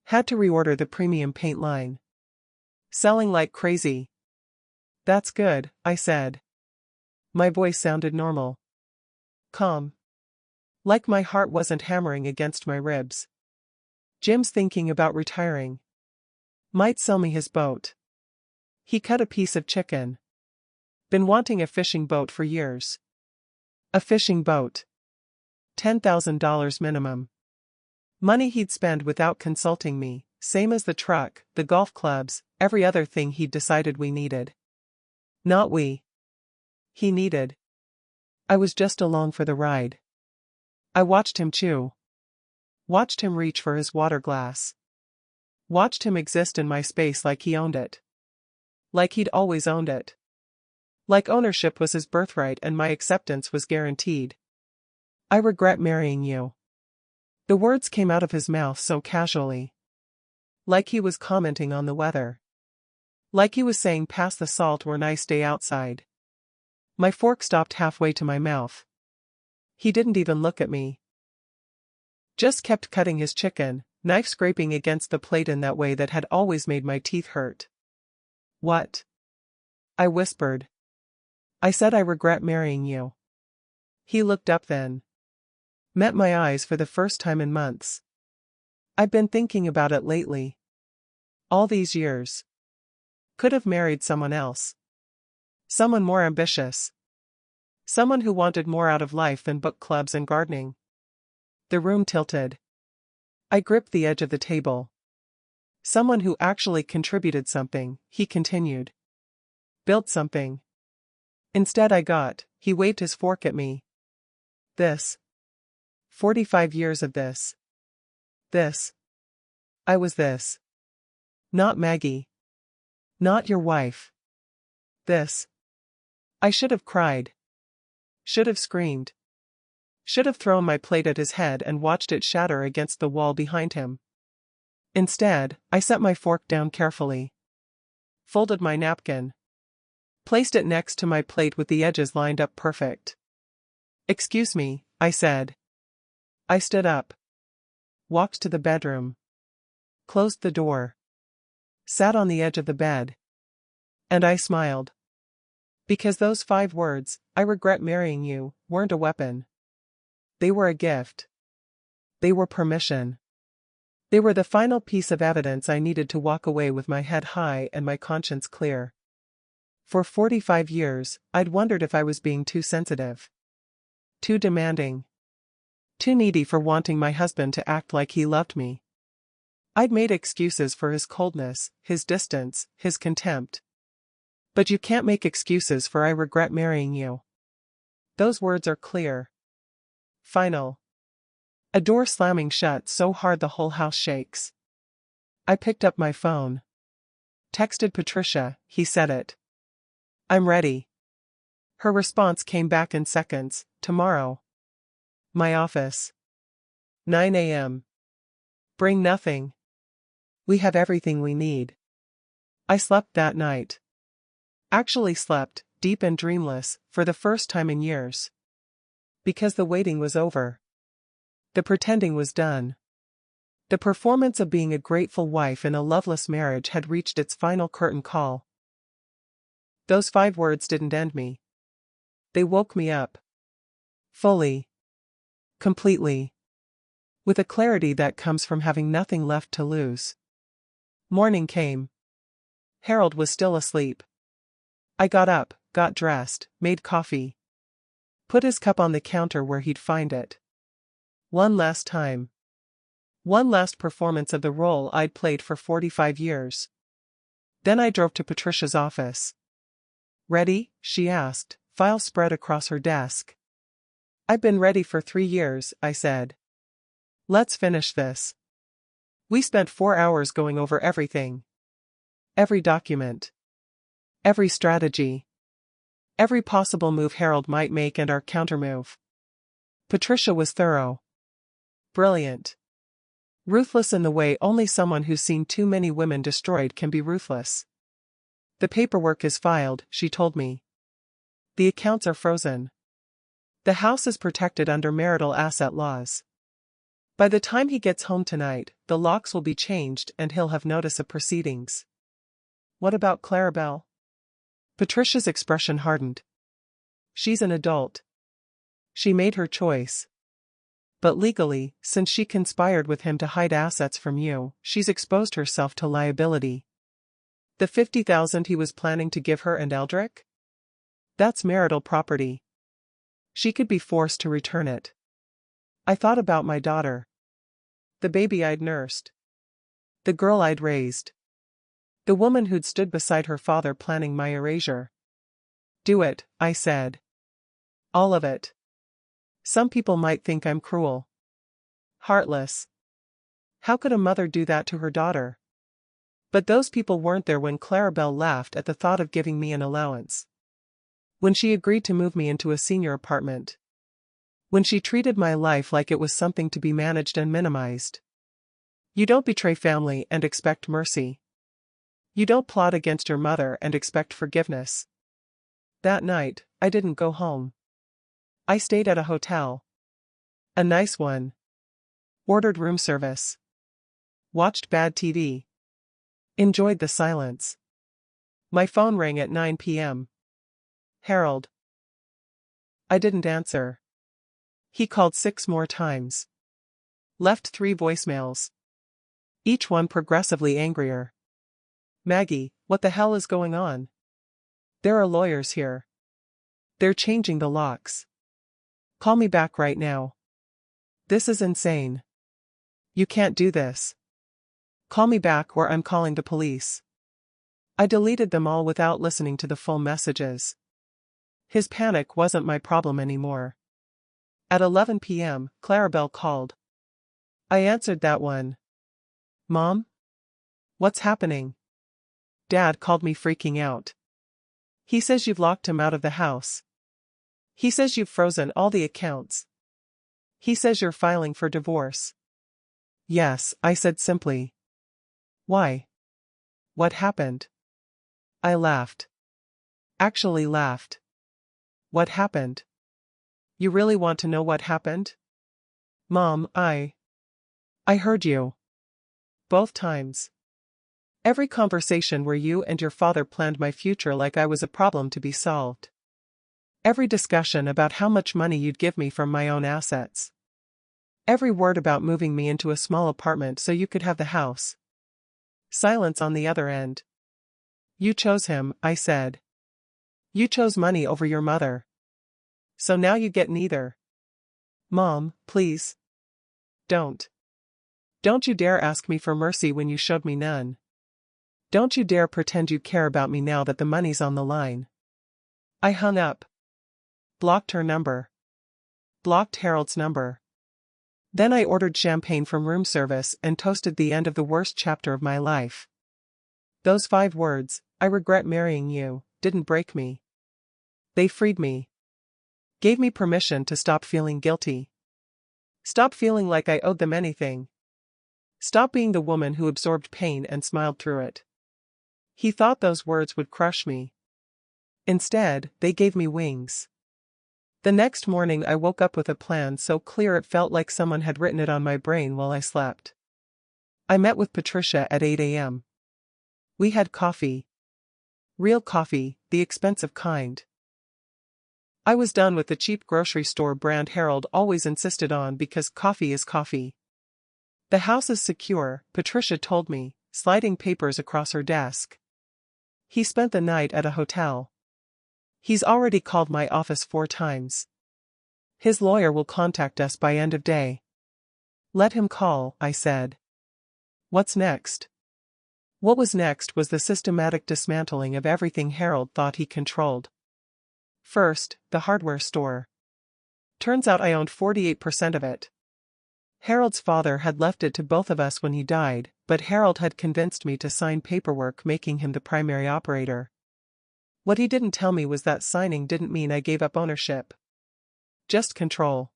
Had to reorder the premium paint line. Selling like crazy. That's good, I said. My voice sounded normal. Calm. Like my heart wasn't hammering against my ribs. Jim's thinking about retiring. Might sell me his boat. He cut a piece of chicken. Been wanting a fishing boat for years. A fishing boat. $10,000 minimum. Money he'd spend without consulting me, same as the truck, the golf clubs, every other thing he'd decided we needed. Not we. He needed. I was just along for the ride. I watched him chew. Watched him reach for his water glass. Watched him exist in my space like he owned it. Like he'd always owned it. Like ownership was his birthright and my acceptance was guaranteed. I regret marrying you. The words came out of his mouth so casually. Like he was commenting on the weather. Like he was saying pass the salt or nice day outside. My fork stopped halfway to my mouth. He didn't even look at me. Just kept cutting his chicken, knife scraping against the plate in that way that had always made my teeth hurt. What? I whispered. I said I regret marrying you. He looked up then. Met my eyes for the first time in months. I've been thinking about it lately. All these years. Could have married someone else. Someone more ambitious. Someone who wanted more out of life than book clubs and gardening. The room tilted. I gripped the edge of the table. Someone who actually contributed something, he continued. Built something. Instead he waved his fork at me. This. 45 years of this. This. I was this. Not Maggie. Not your wife. This. I should have cried. Should have screamed. Should have thrown my plate at his head and watched it shatter against the wall behind him. Instead, I set my fork down carefully. Folded my napkin. Placed it next to my plate with the edges lined up perfect. Excuse me, I said. I stood up. Walked to the bedroom. Closed the door. Sat on the edge of the bed. And I smiled. Because those 5 words, I regret marrying you, weren't a weapon. They were a gift. They were permission. They were the final piece of evidence I needed to walk away with my head high and my conscience clear. For 45 years, I'd wondered if I was being too sensitive. Too demanding. Too needy for wanting my husband to act like he loved me. I'd made excuses for his coldness, his distance, his contempt. But you can't make excuses for I regret marrying you. Those words are clear. Final. A door slamming shut so hard the whole house shakes. I picked up my phone. Texted Patricia, he said it. I'm ready. Her response came back in seconds, tomorrow. My office. 9 a.m. Bring nothing. We have everything we need. I slept that night. Actually slept, deep and dreamless, for the first time in years. Because the waiting was over. The pretending was done. The performance of being a grateful wife in a loveless marriage had reached its final curtain call. Those 5 words didn't end me. They woke me up. Fully. Completely. With a clarity that comes from having nothing left to lose. Morning came. Harold was still asleep. I got up, got dressed, made coffee. Put his cup on the counter where he'd find it. One last time. One last performance of the role I'd played for 45 years. Then I drove to Patricia's office. Ready? She asked, file spread across her desk. I've been ready for 3 years, I said. Let's finish this. We spent 4 hours going over everything. Every document. Every strategy. Every possible move Harold might make and our countermove. Patricia was thorough. Brilliant. Ruthless in the way only someone who's seen too many women destroyed can be ruthless. The paperwork is filed, she told me. The accounts are frozen. The house is protected under marital asset laws. By the time he gets home tonight, the locks will be changed and he'll have notice of proceedings. What about Clarabelle? Patricia's expression hardened. She's an adult. She made her choice. But legally, since she conspired with him to hide assets from you, she's exposed herself to liability. The $50,000 he was planning to give her and Eldrick? That's marital property. She could be forced to return it. I thought about my daughter. The baby I'd nursed. The girl I'd raised. The woman who'd stood beside her father planning my erasure. Do it, I said. All of it. Some people might think I'm cruel. Heartless. How could a mother do that to her daughter? But those people weren't there when Clarabelle laughed at the thought of giving me an allowance. When she agreed to move me into a senior apartment. When she treated my life like it was something to be managed and minimized. You don't betray family and expect mercy. You don't plot against your mother and expect forgiveness. That night, I didn't go home. I stayed at a hotel. A nice one. Ordered room service. Watched bad TV. Enjoyed the silence. My phone rang at 9 p.m. Harold. I didn't answer. He called 6 more times. Left 3 voicemails. Each one progressively angrier. Maggie, what the hell is going on? There are lawyers here. They're changing the locks. Call me back right now. This is insane. You can't do this. Call me back or I'm calling the police. I deleted them all without listening to the full messages. His panic wasn't my problem anymore. At 11 p.m., Clarabelle called. I answered that one. Mom? What's happening? Dad called me freaking out. He says you've locked him out of the house. He says you've frozen all the accounts. He says you're filing for divorce. Yes, I said simply. Why? What happened? I laughed. Actually laughed. What happened? You really want to know what happened? Mom, I heard you. Both times. Every conversation where you and your father planned my future like I was a problem to be solved. Every discussion about how much money you'd give me from my own assets. Every word about moving me into a small apartment so you could have the house. Silence on the other end. You chose him, I said. You chose money over your mother. So now you get neither. Mom, please. Don't. Don't you dare ask me for mercy when you showed me none. Don't you dare pretend you care about me now that the money's on the line. I hung up. Blocked her number. Blocked Harold's number. Then I ordered champagne from room service and toasted the end of the worst chapter of my life. Those 5 words, I regret marrying you, didn't break me. They freed me. Gave me permission to stop feeling guilty. Stop feeling like I owed them anything. Stop being the woman who absorbed pain and smiled through it. He thought those words would crush me. Instead, they gave me wings. The next morning I woke up with a plan so clear it felt like someone had written it on my brain while I slept. I met with Patricia at 8 a.m. We had coffee. Real coffee, the expensive kind. I was done with the cheap grocery store brand Harold always insisted on because coffee is coffee. The house is secure, Patricia told me, sliding papers across her desk. He spent the night at a hotel. He's already called my office 4 times. His lawyer will contact us by end of day. Let him call, I said. What's next? What was next was the systematic dismantling of everything Harold thought he controlled. First, the hardware store. Turns out I owned 48% of it. Harold's father had left it to both of us when he died, but Harold had convinced me to sign paperwork making him the primary operator. What he didn't tell me was that signing didn't mean I gave up ownership. Just control.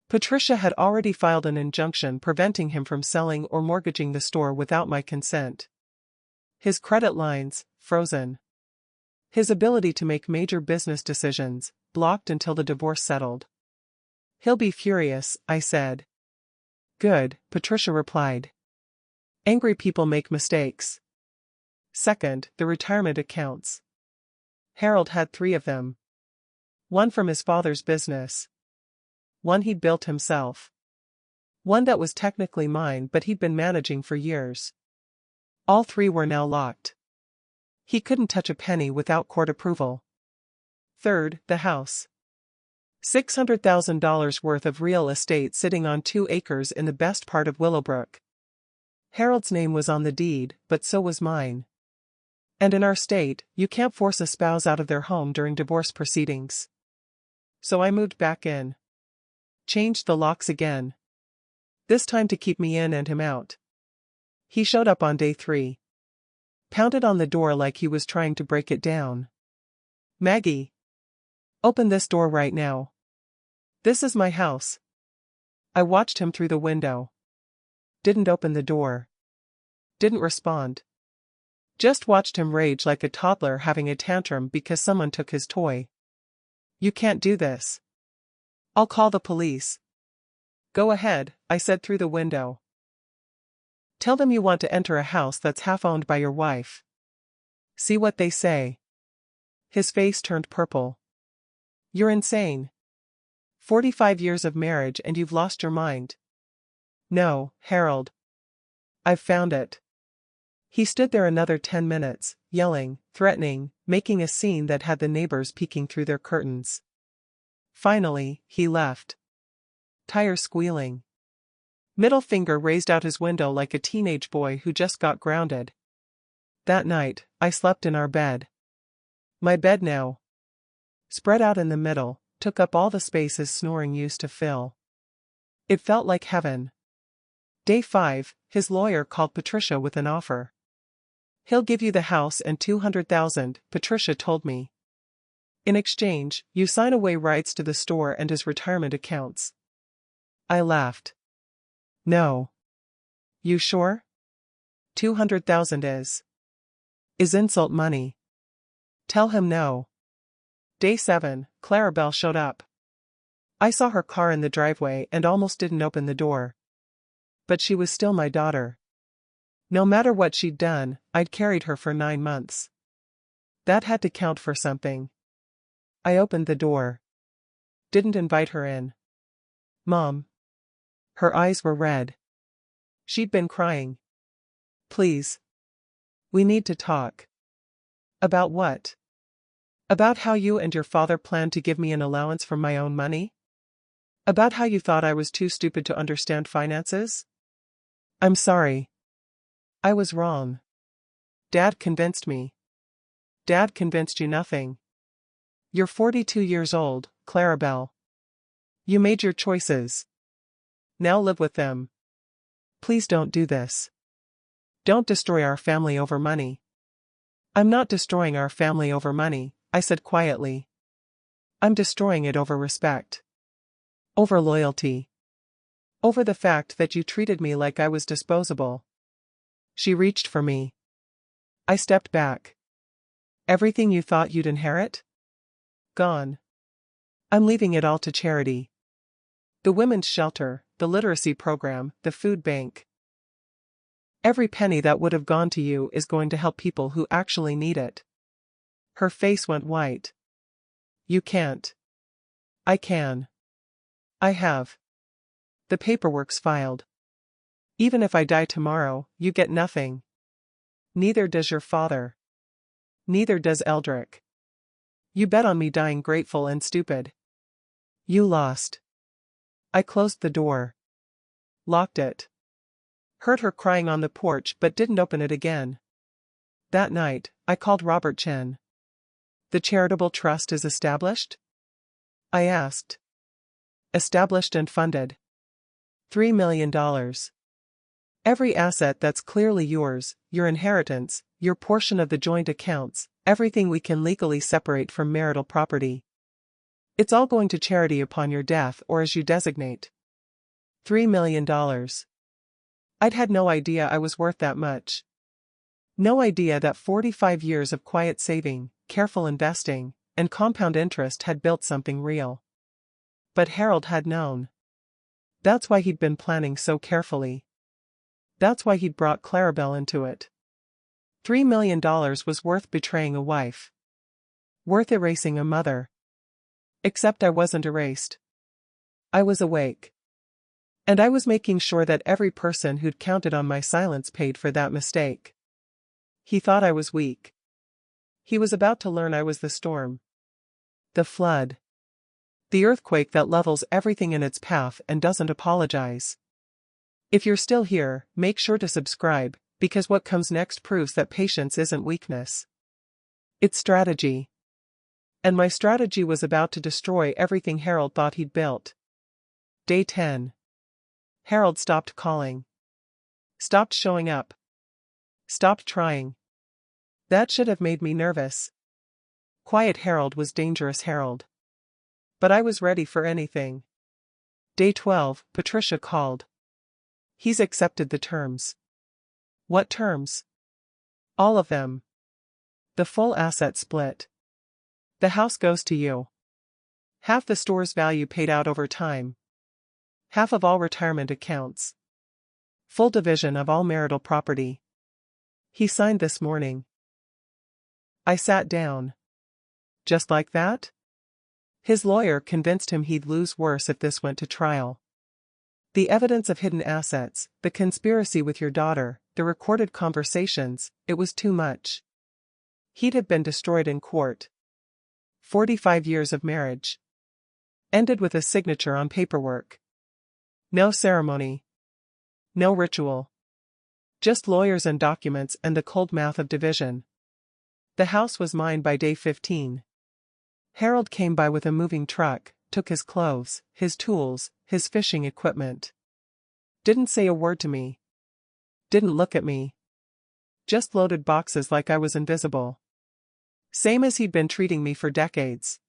Patricia had already filed an injunction preventing him from selling or mortgaging the store without my consent. His credit lines, frozen. His ability to make major business decisions, blocked until the divorce settled. He'll be furious, I said. Good, Patricia replied. Angry people make mistakes. Second, the retirement accounts. Harold had 3 of them. One from his father's business. One he'd built himself. One that was technically mine but he'd been managing for years. All 3 were now locked. He couldn't touch a penny without court approval. Third, the house. $600,000 worth of real estate sitting on 2 acres in the best part of Willowbrook. Harold's name was on the deed, but so was mine. And in our state, you can't force a spouse out of their home during divorce proceedings. So I moved back in. Changed the locks again. This time to keep me in and him out. He showed up on day 3. Pounded on the door like he was trying to break it down. Maggie. Open this door right now. This is my house. I watched him through the window. Didn't open the door. Didn't respond. Just watched him rage like a toddler having a tantrum because someone took his toy. You can't do this. I'll call the police. Go ahead, I said through the window. Tell them you want to enter a house that's half owned by your wife. See what they say. His face turned purple. You're insane. 45 years of marriage and you've lost your mind. No, Harold. I've found it. He stood there another 10 minutes, yelling, threatening, making a scene that had the neighbors peeking through their curtains. Finally, he left. Tire squealing. Middle finger raised out his window like a teenage boy who just got grounded. That night, I slept in our bed. My bed now, spread out in the middle, took up all the space his snoring used to fill. It felt like heaven. Day 5, his lawyer called Patricia with an offer. He'll give you the house and $200,000, Patricia told me. In exchange, you sign away rights to the store and his retirement accounts. I laughed. No. You sure? 200,000 is insult money. Tell him no. Day 7, Clarabelle showed up. I saw her car in the driveway and almost didn't open the door. But she was still my daughter. No matter what she'd done, I'd carried her for 9 months. That had to count for something. I opened the door. Didn't invite her in. Mom. Her eyes were red. She'd been crying. Please. We need to talk. About what? About how you and your father planned to give me an allowance from my own money? About how you thought I was too stupid to understand finances? I'm sorry. I was wrong. Dad convinced me. Dad convinced you nothing. You're 42 years old, Clarabelle. You made your choices. Now live with them. Please don't do this. Don't destroy our family over money. I'm not destroying our family over money, I said quietly. I'm destroying it over respect. Over loyalty. Over the fact that you treated me like I was disposable. She reached for me. I stepped back. Everything you thought you'd inherit? Gone. I'm leaving it all to charity. The women's shelter, the literacy program, the food bank. Every penny that would have gone to you is going to help people who actually need it. Her face went white. You can't. I can. I have. The paperwork's filed. Even if I die tomorrow, you get nothing. Neither does your father. Neither does Eldrick. You bet on me dying grateful and stupid. You lost. I closed the door. Locked it. Heard her crying on the porch but didn't open it again. That night, I called Robert Chen. The charitable trust is established? I asked. Established and funded. $3 million. Every asset that's clearly yours, your inheritance, your portion of the joint accounts, everything we can legally separate from marital property. It's all going to charity upon your death or as you designate. $3 million. I'd had no idea I was worth that much. No idea that 45 years of quiet saving, careful investing, and compound interest had built something real. But Harold had known. That's why he'd been planning so carefully. That's why he'd brought Clarabelle into it. $3 million was worth betraying a wife. Worth erasing a mother. Except I wasn't erased. I was awake. And I was making sure that every person who'd counted on my silence paid for that mistake. He thought I was weak. He was about to learn I was the storm. The flood. The earthquake that levels everything in its path and doesn't apologize. If you're still here, make sure to subscribe, because what comes next proves that patience isn't weakness. It's strategy. And my strategy was about to destroy everything Harold thought he'd built. Day 10. Harold stopped calling. Stopped showing up. Stopped trying. That should have made me nervous. Quiet Harold was dangerous Harold. But I was ready for anything. Day 12, Patricia called. He's accepted the terms. What terms? All of them. The full asset split. The house goes to you. Half the store's value paid out over time. Half of all retirement accounts. Full division of all marital property. He signed this morning. I sat down. Just like that? His lawyer convinced him he'd lose worse if this went to trial. The evidence of hidden assets, the conspiracy with your daughter, the recorded conversations, it was too much. He'd have been destroyed in court. 45 years of marriage. Ended with a signature on paperwork. No ceremony. No ritual. Just lawyers and documents and the cold mouth of division. The house was mine by day 15. Harold came by with a moving truck, took his clothes, his tools, his fishing equipment. Didn't say a word to me. Didn't look at me. Just loaded boxes like I was invisible. Same as he'd been treating me for decades.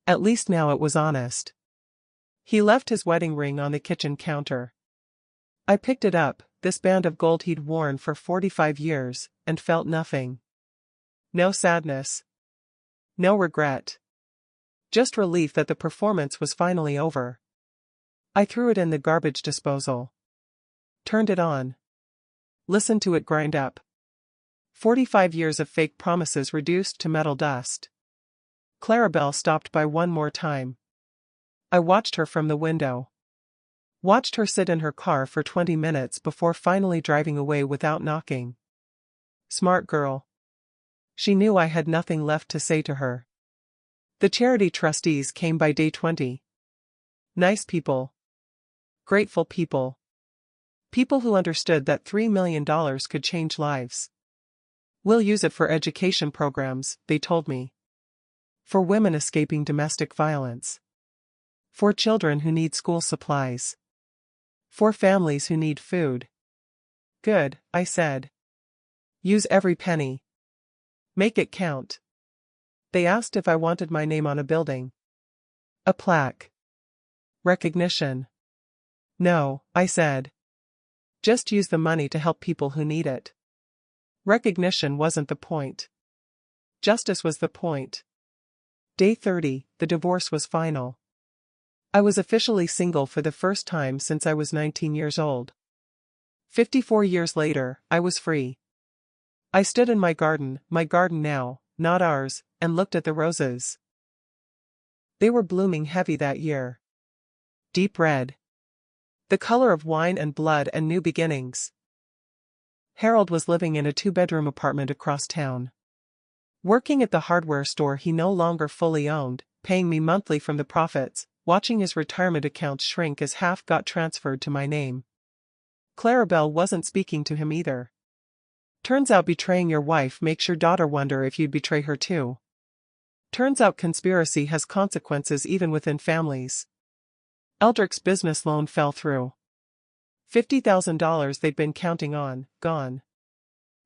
At least now it was honest. He left his wedding ring on the kitchen counter. I picked it up, this band of gold he'd worn for 45 years, and felt nothing. No sadness. No regret. Just relief that the performance was finally over. I threw it in the garbage disposal. Turned it on. Listened to it grind up. 45 years of fake promises reduced to metal dust. Clarabelle stopped by one more time. I watched her from the window. Watched her sit in her car for 20 minutes before finally driving away without knocking. Smart girl. She knew I had nothing left to say to her. The charity trustees came by day 20. Nice people. Grateful people. People who understood that $3 million could change lives. We'll use it for education programs, they told me. For women escaping domestic violence. For children who need school supplies. For families who need food. Good, I said. Use every penny. Make it count. They asked if I wanted my name on a building. A plaque. Recognition. No, I said. Just use the money to help people who need it. Recognition wasn't the point. Justice was the point. Day 30, the divorce was final. I was officially single for the first time since I was 19 years old. 54 years later, I was free. I stood in my garden now, not ours, and looked at the roses. They were blooming heavy that year. Deep red. The color of wine and blood and new beginnings. Harold was living in a 2-bedroom apartment across town. Working at the hardware store he no longer fully owned, paying me monthly from the profits, watching his retirement accounts shrink as half got transferred to my name. Clarabelle wasn't speaking to him either. Turns out betraying your wife makes your daughter wonder if you'd betray her too. Turns out conspiracy has consequences even within families. Eldrick's business loan fell through. $50,000 they'd been counting on, gone.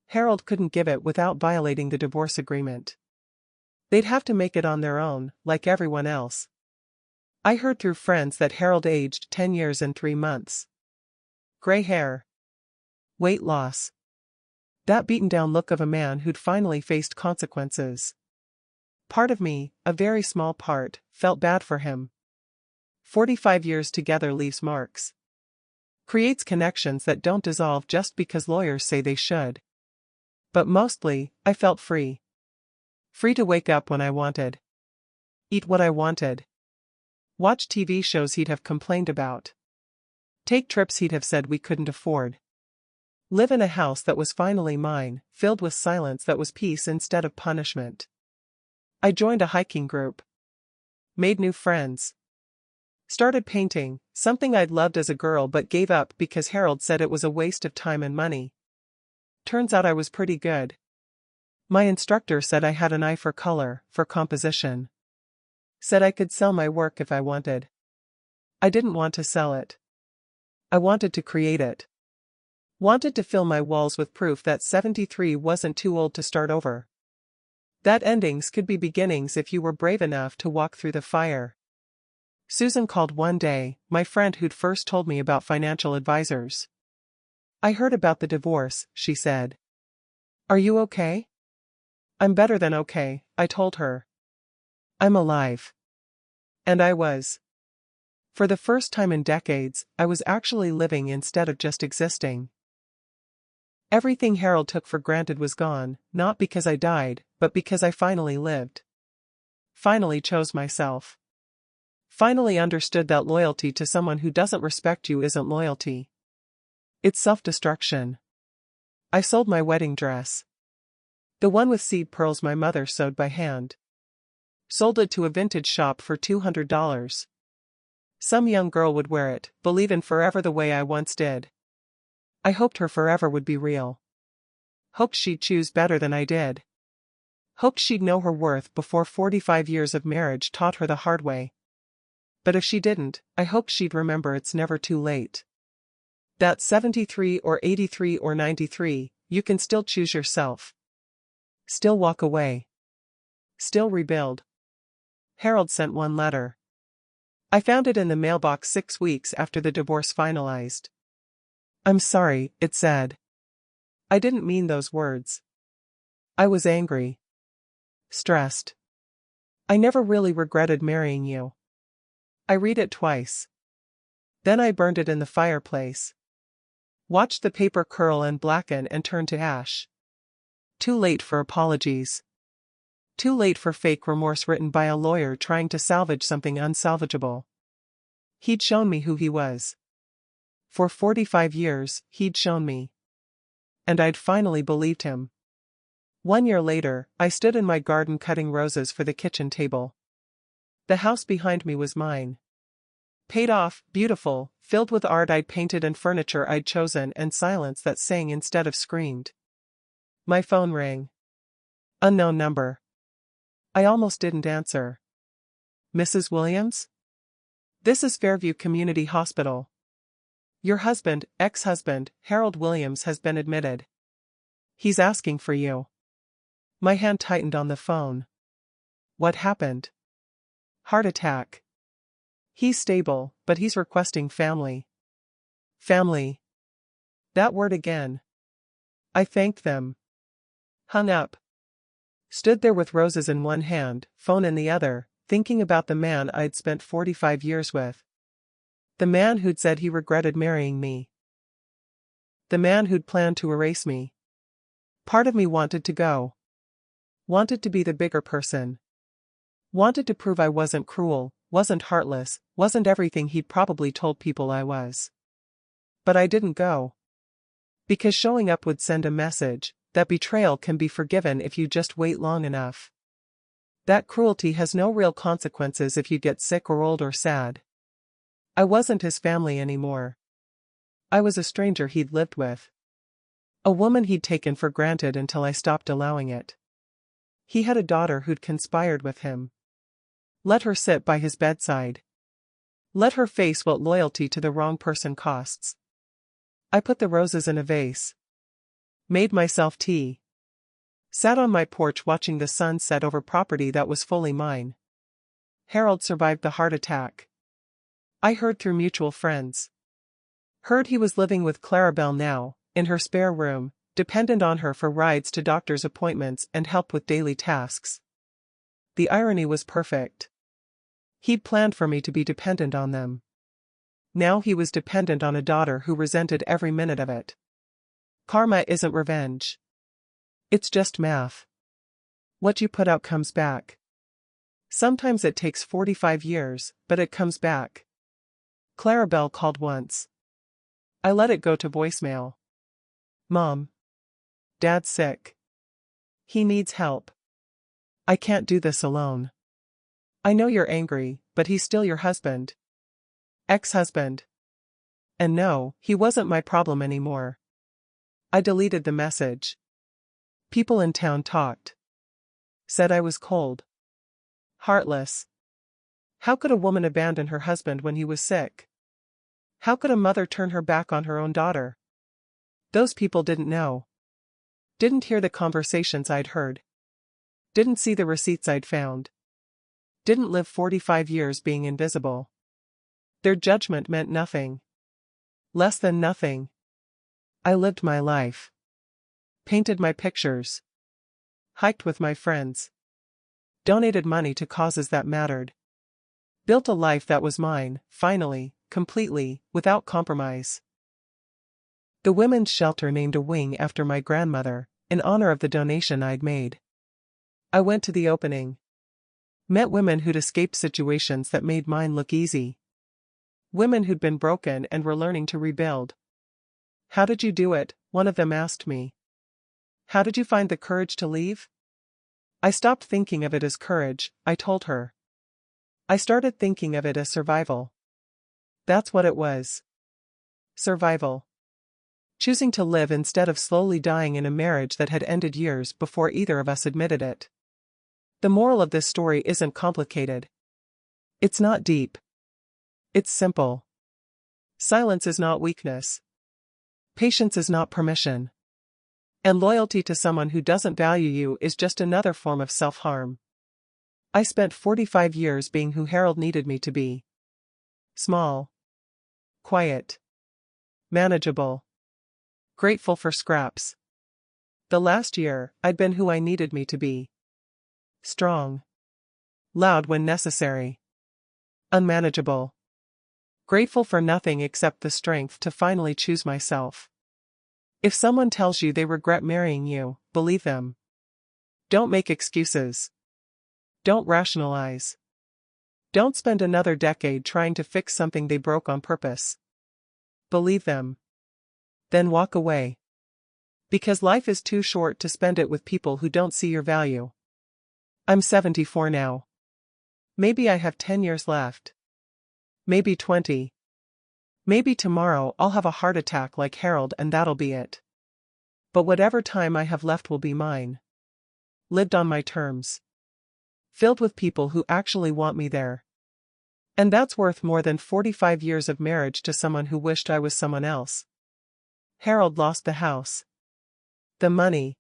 Harold couldn't give it without violating the divorce agreement. They'd have to make it on their own, like everyone else. I heard through friends that Harold aged 10 years and 3 months. Gray hair. Weight loss. That beaten-down look of a man who'd finally faced consequences. Part of me, a very small part, felt bad for him. 45 years together leaves marks. Creates connections that don't dissolve just because lawyers say they should. But mostly, I felt free. Free to wake up when I wanted. Eat what I wanted. Watch TV shows he'd have complained about. Take trips he'd have said we couldn't afford. Live in a house that was finally mine, filled with silence that was peace instead of punishment. I joined a hiking group. Made new friends. Started painting, something I'd loved as a girl but gave up because Harold said it was a waste of time and money. Turns out I was pretty good. My instructor said I had an eye for color, for composition. Said I could sell my work if I wanted. I didn't want to sell it. I wanted to create it. Wanted to fill my walls with proof that 73 wasn't too old to start over. That endings could be beginnings if you were brave enough to walk through the fire. Susan called one day, my friend who'd first told me about financial advisors. I heard about the divorce, she said. Are you okay? I'm better than okay, I told her. I'm alive. And I was. For the first time in decades, I was actually living instead of just existing. Everything Harold took for granted was gone, not because I died, but because I finally lived. Finally chose myself. Finally understood that loyalty to someone who doesn't respect you isn't loyalty. It's self-destruction. I sold my wedding dress. The one with seed pearls my mother sewed by hand. Sold it to a vintage shop for $200. Some young girl would wear it, believe in forever the way I once did. I hoped her forever would be real. Hoped she'd choose better than I did. Hoped she'd know her worth before 45 years of marriage taught her the hard way. But if she didn't, I hoped she'd remember it's never too late. That 73 or 83 or 93, you can still choose yourself. Still walk away. Still rebuild. Harold sent one letter. I found it in the mailbox 6 weeks after the divorce finalized. I'm sorry, it said. I didn't mean those words. I was angry. Stressed. I never really regretted marrying you. I read it twice. Then I burned it in the fireplace. Watched the paper curl and blacken and turn to ash. Too late for apologies. Too late for fake remorse written by a lawyer trying to salvage something unsalvageable. He'd shown me who he was. For 45 years, he'd shown me. And I'd finally believed him. 1 year later, I stood in my garden cutting roses for the kitchen table. The house behind me was mine. Paid off, beautiful, filled with art I'd painted and furniture I'd chosen and silence that sang instead of screamed. My phone rang. Unknown number. I almost didn't answer. Mrs. Williams? This is Fairview Community Hospital. Your husband, ex-husband, Harold Williams has been admitted. He's asking for you. My hand tightened on the phone. What happened? Heart attack. He's stable, but he's requesting family. Family. That word again. I thanked them. Hung up. Stood there with roses in one hand, phone in the other, thinking about the man I'd spent 45 years with. The man who'd said he regretted marrying me. The man who'd planned to erase me. Part of me wanted to go. Wanted to be the bigger person. Wanted to prove I wasn't cruel, wasn't heartless, wasn't everything he'd probably told people I was. But I didn't go. Because showing up would send a message that betrayal can be forgiven if you just wait long enough. That cruelty has no real consequences if you get sick or old or sad. I wasn't his family anymore. I was a stranger he'd lived with. A woman he'd taken for granted until I stopped allowing it. He had a daughter who'd conspired with him. Let her sit by his bedside. Let her face what loyalty to the wrong person costs. I put the roses in a vase. Made myself tea. Sat on my porch watching the sun set over property that was fully mine. Harold survived the heart attack. I heard through mutual friends. Heard he was living with Clarabelle now, in her spare room, dependent on her for rides to doctor's appointments and help with daily tasks. The irony was perfect. He'd planned for me to be dependent on them. Now he was dependent on a daughter who resented every minute of it. Karma isn't revenge. It's just math. What you put out comes back. Sometimes it takes 45 years, but it comes back. Clarabelle called once. I let it go to voicemail. Mom. Dad's sick. He needs help. I can't do this alone. I know you're angry, but he's still your husband. Ex-husband. And no, he wasn't my problem anymore. I deleted the message. People in town talked. Said I was cold. Heartless. How could a woman abandon her husband when he was sick? How could a mother turn her back on her own daughter? Those people didn't know. Didn't hear the conversations I'd heard. Didn't see the receipts I'd found. Didn't live 45 years being invisible. Their judgment meant nothing. Less than nothing. I lived my life. Painted my pictures. Hiked with my friends. Donated money to causes that mattered. Built a life that was mine, finally, completely, without compromise. The women's shelter named a wing after my grandmother, in honor of the donation I'd made. I went to the opening. Met women who'd escaped situations that made mine look easy. Women who'd been broken and were learning to rebuild. How did you do it? One of them asked me. How did you find the courage to leave? I stopped thinking of it as courage, I told her. I started thinking of it as survival. That's what it was. Survival. Choosing to live instead of slowly dying in a marriage that had ended years before either of us admitted it. The moral of this story isn't complicated. It's not deep. It's simple. Silence is not weakness. Patience is not permission. And loyalty to someone who doesn't value you is just another form of self-harm. I spent 45 years being who Harold needed me to be. Small. Quiet. Manageable. Grateful for scraps. The last year, I'd been who I needed me to be. Strong. Loud when necessary. Unmanageable. Grateful for nothing except the strength to finally choose myself. If someone tells you they regret marrying you, believe them. Don't make excuses. Don't rationalize. Don't spend another decade trying to fix something they broke on purpose. Believe them. Then walk away. Because life is too short to spend it with people who don't see your value. I'm 74 now. Maybe I have 10 years left. Maybe 20. Maybe tomorrow I'll have a heart attack like Harold and that'll be it. But whatever time I have left will be mine. Lived on my terms. Filled with people who actually want me there. And that's worth more than 45 years of marriage to someone who wished I was someone else. Harold lost the house. The money.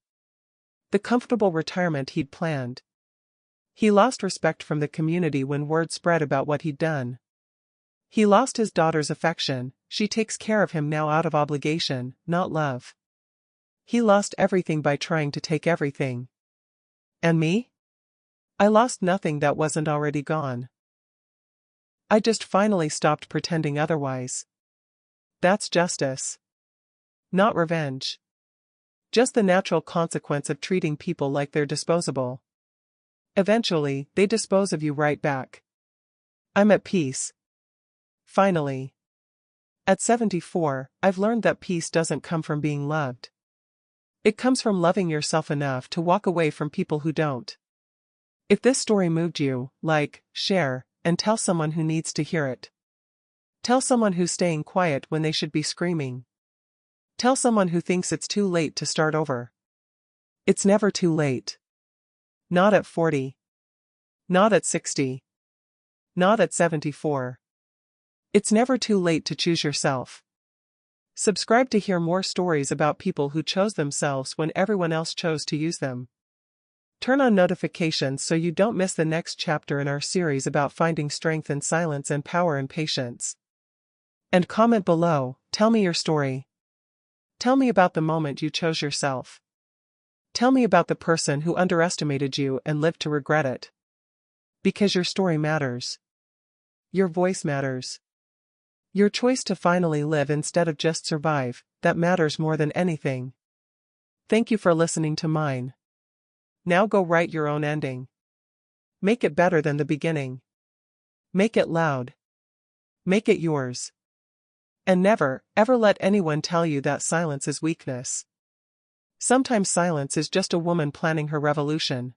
The comfortable retirement he'd planned. He lost respect from the community when word spread about what he'd done. He lost his daughter's affection, she takes care of him now out of obligation, not love. He lost everything by trying to take everything. And me? I lost nothing that wasn't already gone. I just finally stopped pretending otherwise. That's justice. Not revenge. Just the natural consequence of treating people like they're disposable. Eventually, they dispose of you right back. I'm at peace. Finally. At 74, I've learned that peace doesn't come from being loved. It comes from loving yourself enough to walk away from people who don't. If this story moved you, like, share, and tell someone who needs to hear it. Tell someone who's staying quiet when they should be screaming. Tell someone who thinks it's too late to start over. It's never too late. Not at 40. Not at 60. Not at 74. It's never too late to choose yourself. Subscribe to hear more stories about people who chose themselves when everyone else chose to use them. Turn on notifications so you don't miss the next chapter in our series about finding strength in silence and power in patience. And comment below, tell me your story. Tell me about the moment you chose yourself. Tell me about the person who underestimated you and lived to regret it. Because your story matters. Your voice matters. Your choice to finally live instead of just survive, that matters more than anything. Thank you for listening to mine. Now go write your own ending. Make it better than the beginning. Make it loud. Make it yours. And never, ever let anyone tell you that silence is weakness. Sometimes silence is just a woman planning her revolution.